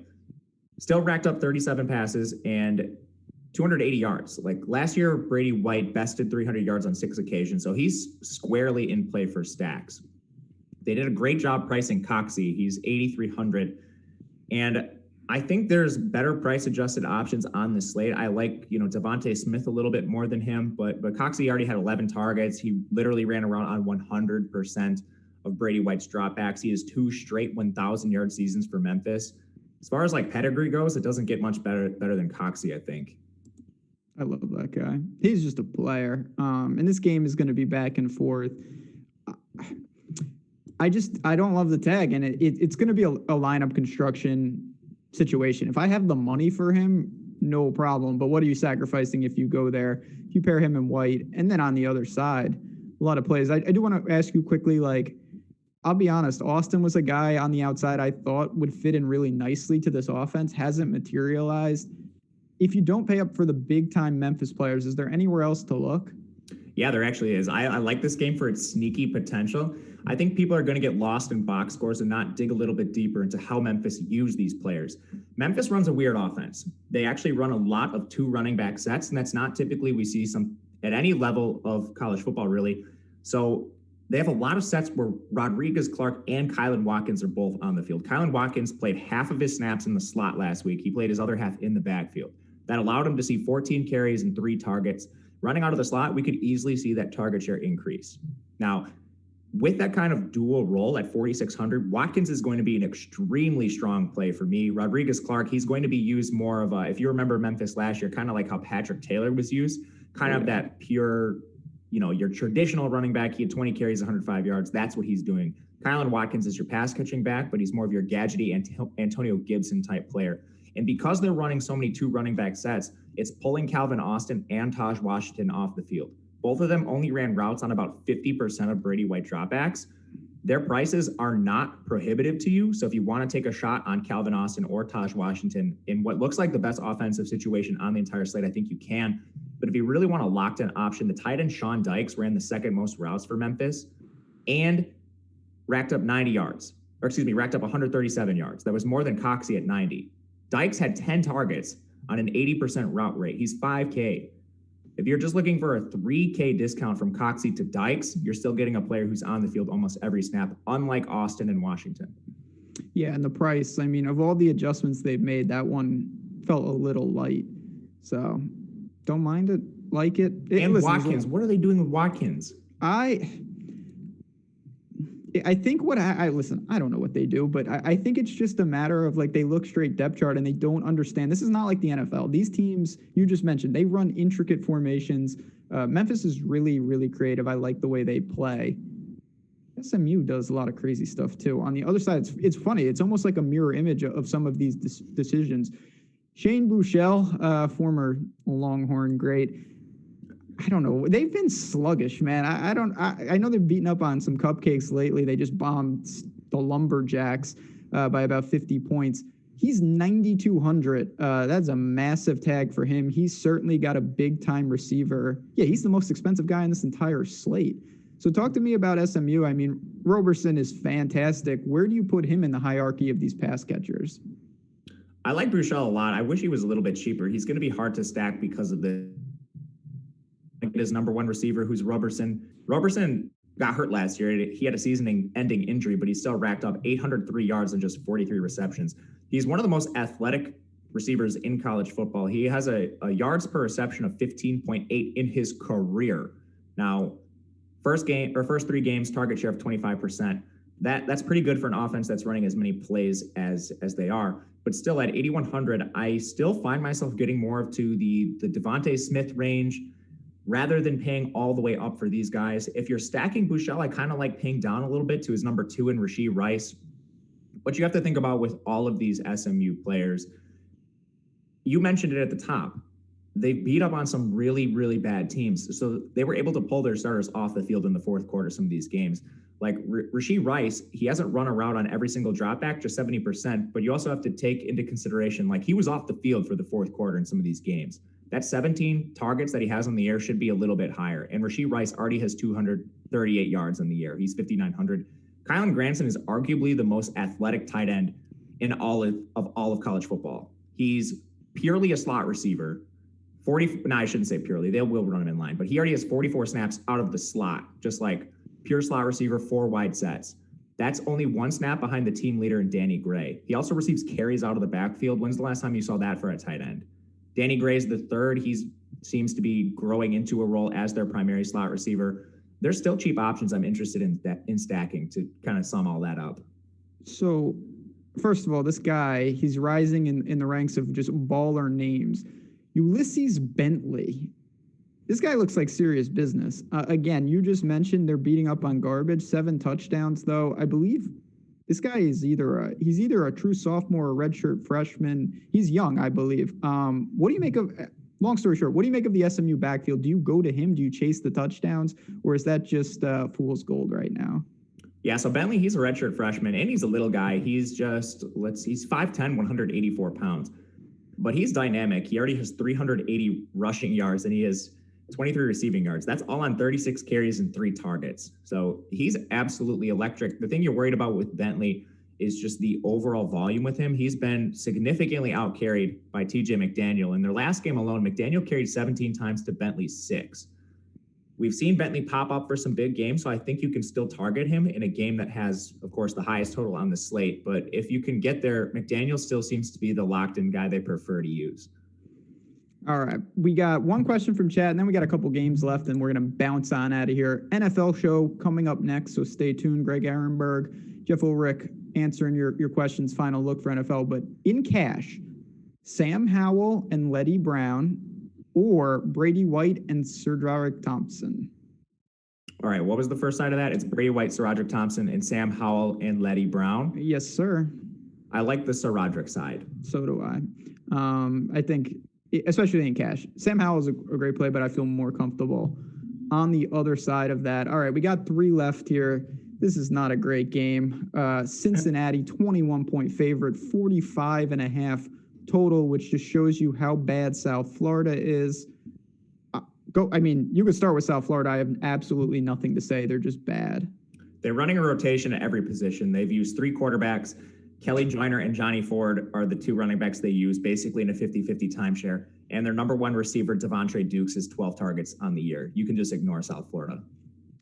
still racked up 37 passes and 280 yards. Like last year, Brady White bested 300 yards on 6 occasions, so he's squarely in play for stacks. They did a great job pricing Coxie. He's 8,300, and I think there's better price adjusted options on the slate. I like, Devontae Smith a little bit more than him, but Coxie already had 11 targets. He literally ran around on 100% of Brady White's dropbacks. He has 2 straight 1,000-yard seasons for Memphis. As far as like pedigree goes, it doesn't get much better than Coxie, I think. I love that guy. He's just a player. And this game is going to be back and forth. I don't love the tag, and it's going to be a lineup construction situation. If I have the money for him, no problem. But what are you sacrificing if you go there? If you pair him in White, and then on the other side, a lot of plays. I do want to ask you quickly, like, I'll be honest, Austin was a guy on the outside I thought would fit in really nicely to this offense, hasn't materialized. If you don't pay up for the big-time Memphis players, is there anywhere else to look? Yeah, there actually is. I like this game for its sneaky potential. I think people are going to get lost in box scores and not dig a little bit deeper into how Memphis used these players. Memphis runs a weird offense. They actually run a lot of 2 running back sets, and that's not typically we see some at any level of college football, really. So they have a lot of sets where Rodriguez, Clark, and Kylan Watkins are both on the field. Kylan Watkins played half of his snaps in the slot last week. He played his other half in the backfield. That allowed him to see 14 carries and 3 targets. Running out of the slot, we could easily see that target share increase. Now, with that kind of dual role at 4,600, Watkins is going to be an extremely strong play for me. Rodriguez Clark, he's going to be used more of if you remember Memphis last year, kind of like how Patrick Taylor was used, kind of that pure, your traditional running back. He had 20 carries, 105 yards. That's what he's doing. Kylan Watkins is your pass catching back, but he's more of your gadgety Antonio Gibson type player. And because they're running so many 2 running back sets, it's pulling Calvin Austin and Taj Washington off the field. Both of them only ran routes on about 50% of Brady White dropbacks. Their prices are not prohibitive to you. So if you want to take a shot on Calvin Austin or Taj Washington in what looks like the best offensive situation on the entire slate, I think you can. But if you really want a locked-in option, the tight end Sean Dykes ran the 2nd most routes for Memphis and racked up 137 yards. That was more than Coxie at 90. Dykes had 10 targets on an 80% route rate. He's 5K. If you're just looking for a 3K discount from Coxie to Dykes, you're still getting a player who's on the field almost every snap, unlike Austin and Washington. Yeah, and the price, I mean, of all the adjustments they've made, that one felt a little light. So don't mind it, like it. And listen, Watkins, what are they doing with Watkins? I think listen, I don't know what they do, but I think it's just a matter of like they look straight depth chart and they don't understand. This is not like the NFL. These teams you just mentioned, they run intricate formations. Memphis is really, really creative. I like the way they play. SMU does a lot of crazy stuff too. On the other side, it's funny. It's almost like a mirror image of some of these decisions. Shane Buechele, former Longhorn great. I don't know. They've been sluggish, man. I know they've beaten up on some cupcakes lately. They just bombed the Lumberjacks by about 50 points. He's 9,200. That's a massive tag for him. He's certainly got a big-time receiver. Yeah, he's the most expensive guy in this entire slate. So talk to me about SMU. I mean, Roberson is fantastic. Where do you put him in the hierarchy of these pass catchers? I like Buechele a lot. I wish he was a little bit cheaper. He's going to be hard to stack because of his number 1 receiver, who's Roberson. Roberson got hurt last year. He had a season-ending injury, but he still racked up 803 yards and just 43 receptions. He's one of the most athletic receivers in college football. He has a yards per reception of 15.8 in his career. Now, first 3 games, target share of 25%. That's pretty good for an offense that's running as many plays as they are. But still, at 8,100, I still find myself getting more to the Devontae Smith range rather than paying all the way up for these guys. If you're stacking Buechele, I kind of like paying down a little bit to his number 2 in Rashee Rice. What you have to think about with all of these SMU players, you mentioned it at the top. They beat up on some really, really bad teams. So they were able to pull their starters off the field in the fourth quarter, some of these games. Like Rashee Rice, he hasn't run a route on every single drop back, just 70%. But you also have to take into consideration, like, he was off the field for the fourth quarter in some of these games. That 17 targets that he has on the air should be a little bit higher. And Rashee Rice already has 238 yards in the air. He's 5,900. Kylen Granson is arguably the most athletic tight end in all of college football. He's purely a slot receiver. I shouldn't say purely. They will run him in line, but he already has 44 snaps out of the slot, just like pure slot receiver, 4 wide sets. That's only 1 snap behind the team leader in Danny Gray. He also receives carries out of the backfield. When's the last time you saw that for a tight end? Danny Gray's the third. He seems to be growing into a role as their primary slot receiver. There's still cheap options I'm interested in stacking to kind of sum all that up. So, first of all, this guy, he's rising in the ranks of just baller names. Ulysses Bentley. This guy looks like serious business. Again, you just mentioned they're beating up on garbage. 7 touchdowns, though. I believe this guy is either a true sophomore or redshirt freshman. He's young, I believe. What do you make of? Long story short, what do you make of the SMU backfield? Do you go to him? Do you chase the touchdowns, or is that just fool's gold right now? Yeah, so Bentley, he's a redshirt freshman, and he's a little guy. He's 5'10", 184 pounds. But he's dynamic. He already has 380 rushing yards, and he has 23 receiving yards. That's all on 36 carries and 3 targets. So he's absolutely electric. The thing you're worried about with Bentley is just the overall volume with him. He's been significantly outcarried by TJ McDaniel. In their last game alone, McDaniel carried 17 times to Bentley's 6. We've seen Bentley pop up for some big games, so I think you can still target him in a game that has, of course, the highest total on the slate. But if you can get there, McDaniel still seems to be the locked-in guy they prefer to use. All right. We got one question from chat, and then we got a couple games left, and we're going to bounce on out of here. NFL show coming up next, so stay tuned. Greg Ehrenberg, Jeff Ulrich answering your questions, final look for NFL. But in cash, Sam Howell and Letty Brown, or Brady White and SirDroderick Thompson. All right, what was the first side of that? It's Brady White, SirDroderick Thompson, and Sam Howell and Letty Brown. Yes, sir. I like the SirDroderick side. So do I. I think, especially in cash, Sam Howell is a great play, but I feel more comfortable on the other side of that. All right, we got 3 left here. This is not a great game. Cincinnati, 21-point favorite, 45.5 total, which just shows you how bad South Florida is. You could start with South Florida. I have absolutely nothing to say. They're just bad. They're running a rotation at every position. They've used 3 quarterbacks. Kelly Joyner and Johnny Ford are the 2 running backs they use, basically in a 50-50 timeshare. And their number 1 receiver, Devontae Dukes, is 12 targets on the year. You can just ignore South Florida.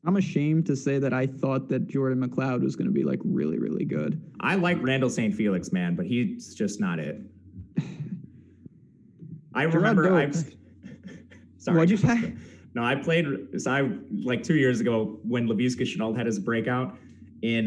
I'm ashamed to say that I thought that Jordan McLeod was going to be like really, really good. I like Randall St. Felix, man, but he's just not it. I remember sorry. What'd you say? No, I played like 2 years ago when Laviska Shenault had his breakout in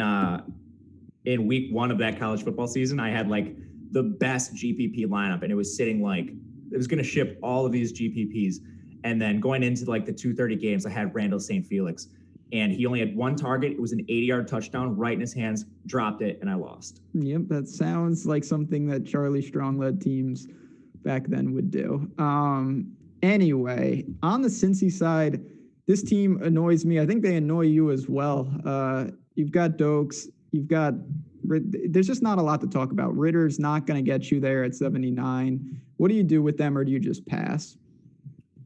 week 1 of that college football season. I had like the best GPP lineup, and it was sitting like it was going to ship all of these GPPs. And then going into like the 2:30 games, I had Randall St. Felix, and he only had 1 target. It was an 80-yard touchdown right in his hands, dropped it, and I lost. Yep, that sounds like something that Charlie Strong-led teams back then would do. Anyway, on the Cincy side, this team annoys me. I think they annoy you as well. You've got Dokes. There's just not a lot to talk about. Ritter's not going to get you there at 79. What do you do with them, or do you just pass?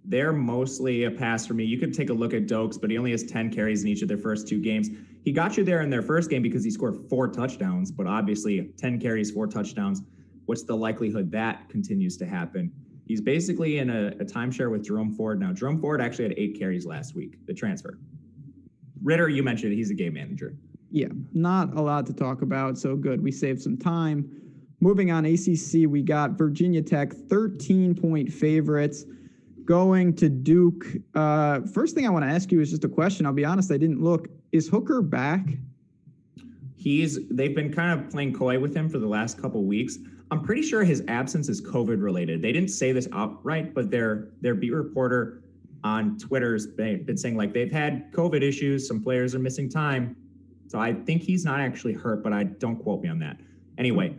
They're mostly a pass for me. You could take a look at Dokes, but he only has 10 carries in each of their first 2 games. He got you there in their first game because he scored 4 touchdowns, but obviously 10 carries, 4 touchdowns. What's the likelihood that continues to happen? He's basically in a timeshare with Jerome Ford. Now, Jerome Ford actually had 8 carries last week, the transfer. Ritter, you mentioned he's a game manager. Yeah, not a lot to talk about, so good. We saved some time. Moving on, ACC, we got Virginia Tech, 13-point favorites, going to Duke. First thing I want to ask you is just a question. I'll be honest, I didn't look. Is Hooker back? They've been kind of playing coy with him for the last couple weeks. I'm pretty sure his absence is COVID related. They didn't say this outright, but their beat reporter on Twitter's been saying like they've had COVID issues. Some players are missing time. So I think he's not actually hurt, but I don't quote me on that. Anyway,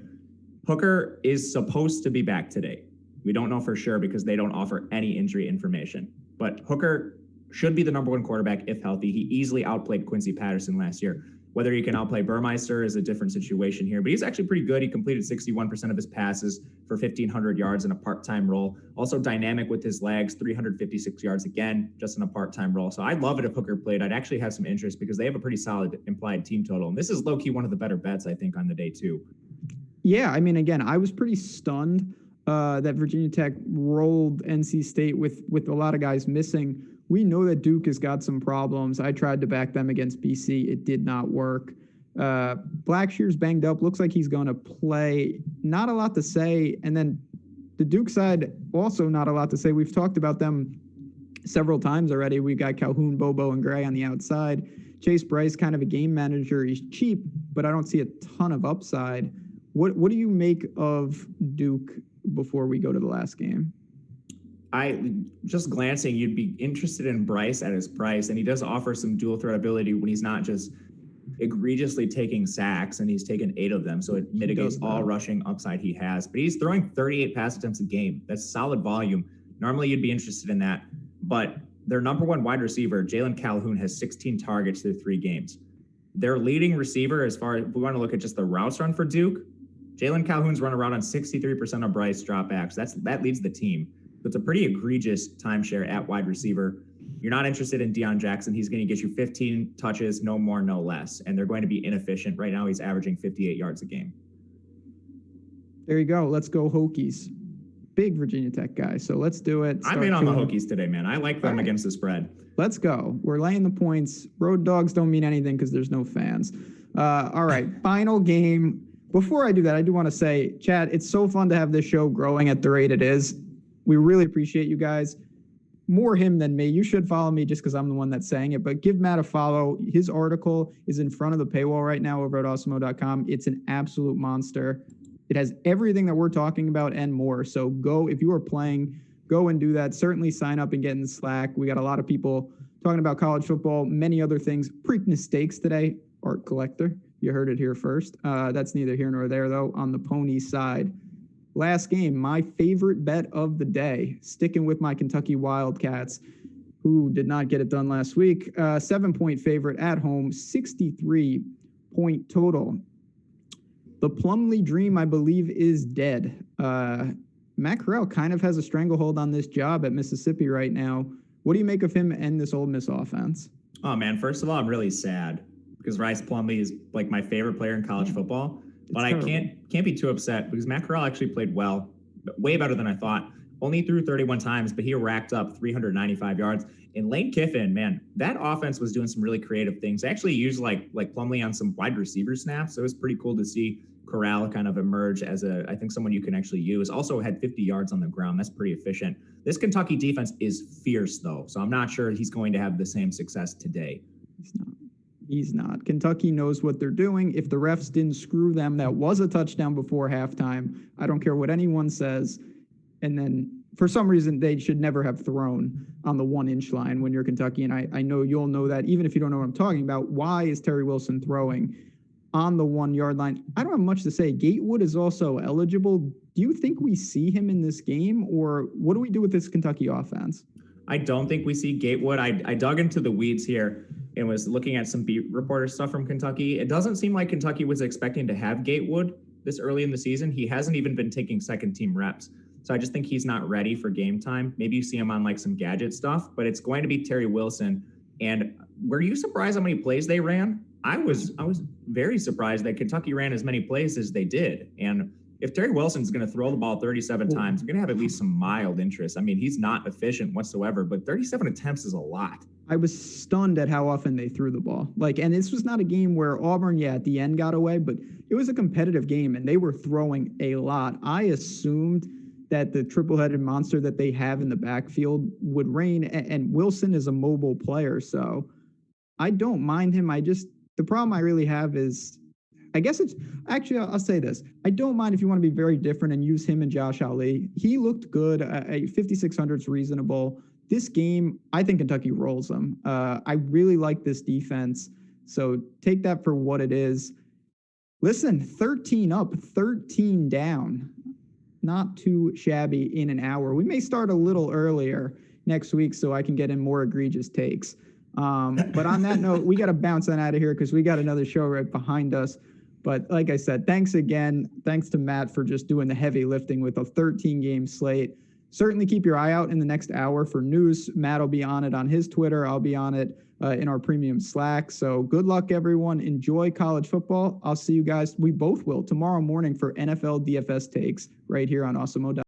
Hooker is supposed to be back today. We don't know for sure because they don't offer any injury information. But Hooker should be the number one quarterback if healthy. He easily outplayed Quincy Patterson last year. Whether he can outplay Burmeister is a different situation here, but he's actually pretty good. He completed 61% of his passes for 1,500 yards in a part-time role. Also dynamic with his legs, 356 yards again, just in a part-time role. So I'd love it if Hooker played. I'd actually have some interest because they have a pretty solid implied team total. And this is low-key one of the better bets, I think, on the day too. Yeah, I mean, again, I was pretty stunned that Virginia Tech rolled NC State with a lot of guys missing. We know that Duke has got some problems. I tried to back them against BC. It did not work. Blackshear's banged up. Looks like he's going to play. Not a lot to say. And then the Duke side, also not a lot to say. We've talked about them several times already. We've got Calhoun, Bobo, and Gray on the outside. Chase Bryce, kind of a game manager. He's cheap, but I don't see a ton of upside. What do you make of Duke before we go to the last game? Just glancing, you'd be interested in Bryce at his price, and he does offer some dual threat ability when he's not just egregiously taking sacks, and he's taken 8 of them, so it mitigates all rushing upside he has. But he's throwing 38 pass attempts a game. That's solid volume. Normally, you'd be interested in that, but their number one wide receiver, Jalen Calhoun, has 16 targets through 3 games. Their leading receiver, as far as we want to look at just the routes run for Duke, Jalen Calhoun's run around on 63% of Bryce dropbacks. That leads the team. So it's a pretty egregious timeshare at wide receiver. You're not interested in Deion Jackson. He's going to get you 15 touches, no more, no less. And they're going to be inefficient. Right now, he's averaging 58 yards a game. There you go. Let's go Hokies. Big Virginia Tech guy. So let's do it. I'm in on the Hokies today, man. I like them against the spread. Let's go. We're laying the points. Road dogs don't mean anything because there's no fans. All right. Final game. Before I do that, I do want to say, Chad, it's so fun to have this show growing at the rate it is. We really appreciate you guys. More him than me. You should follow me just because I'm the one that's saying it, but give Matt a follow. His article is in front of the paywall right now over at awesemo.com. It's an absolute monster. It has everything that we're talking about and more. So go, if you are playing, go and do that. Certainly sign up and get in the Slack. We got a lot of people talking about college football, many other things. Preakness Stakes today, Art Collector. You heard it here first. That's neither here nor there, though, on the pony side. Last game, my favorite bet of the day, sticking with my Kentucky Wildcats, who did not get it done last week. 7-point favorite at home, 63-point total. The Plumlee dream, I believe, is dead. Matt Corral kind of has a stranglehold on this job at Mississippi right now. What do you make of him and this Ole Miss offense? Oh, man, first of all, I'm really sad because Rice Plumlee is like my favorite player in college football. But I can't be too upset because Matt Corral actually played well, way better than I thought. Only threw 31 times, but he racked up 395 yards. And Lane Kiffin, man, that offense was doing some really creative things. They actually used like Plumlee on some wide receiver snaps. So it was pretty cool to see Corral kind of emerge as I think someone you can actually use. Also had 50 yards on the ground. That's pretty efficient. This Kentucky defense is fierce though. So I'm not sure he's going to have the same success today. He's not. Kentucky knows what they're doing. If the refs didn't screw them, that was a touchdown before halftime. I don't care what anyone says. And then for some reason, they should never have thrown on the 1-inch line when you're Kentucky. And I know you'll know that even if you don't know what I'm talking about. Why is Terry Wilson throwing on the 1-yard line? I don't have much to say. Gatewood is also eligible. Do you think we see him in this game, or what do we do with this Kentucky offense? I don't think we see Gatewood. I dug into the weeds here and was looking at some beat reporter stuff from Kentucky. It doesn't seem like Kentucky was expecting to have Gatewood this early in the season. He hasn't even been taking second team reps. So I just think he's not ready for game time. Maybe you see him on like some gadget stuff, but it's going to be Terry Wilson. And were you surprised how many plays they ran? I was very surprised that Kentucky ran as many plays as they did. And if Terry Wilson's going to throw the ball 37 times, I'm going to have at least some mild interest. I mean, he's not efficient whatsoever, but 37 attempts is a lot. I was stunned at how often they threw the ball. And this was not a game where Auburn, at the end got away, but it was a competitive game and they were throwing a lot. I assumed that the triple-headed monster that they have in the backfield would reign, and Wilson is a mobile player, so I don't mind him. The problem I really have is I guess it's actually, I'll say this. I don't mind if you want to be very different and use him and Josh Ali. He looked good. 5,600 is reasonable. This game, I think Kentucky rolls them. I really like this defense. So take that for what it is. Listen, 13 up, 13 down. Not too shabby in an hour. We may start a little earlier next week so I can get in more egregious takes. But on that note, we got to bounce on out of here because we got another show right behind us. But like I said, thanks again. Thanks to Matt for just doing the heavy lifting with a 13-game slate. Certainly keep your eye out in the next hour for news. Matt will be on it on his Twitter. I'll be on it in our premium Slack. So good luck, everyone. Enjoy college football. I'll see you guys. We both will tomorrow morning for NFL DFS takes right here on Awesemo.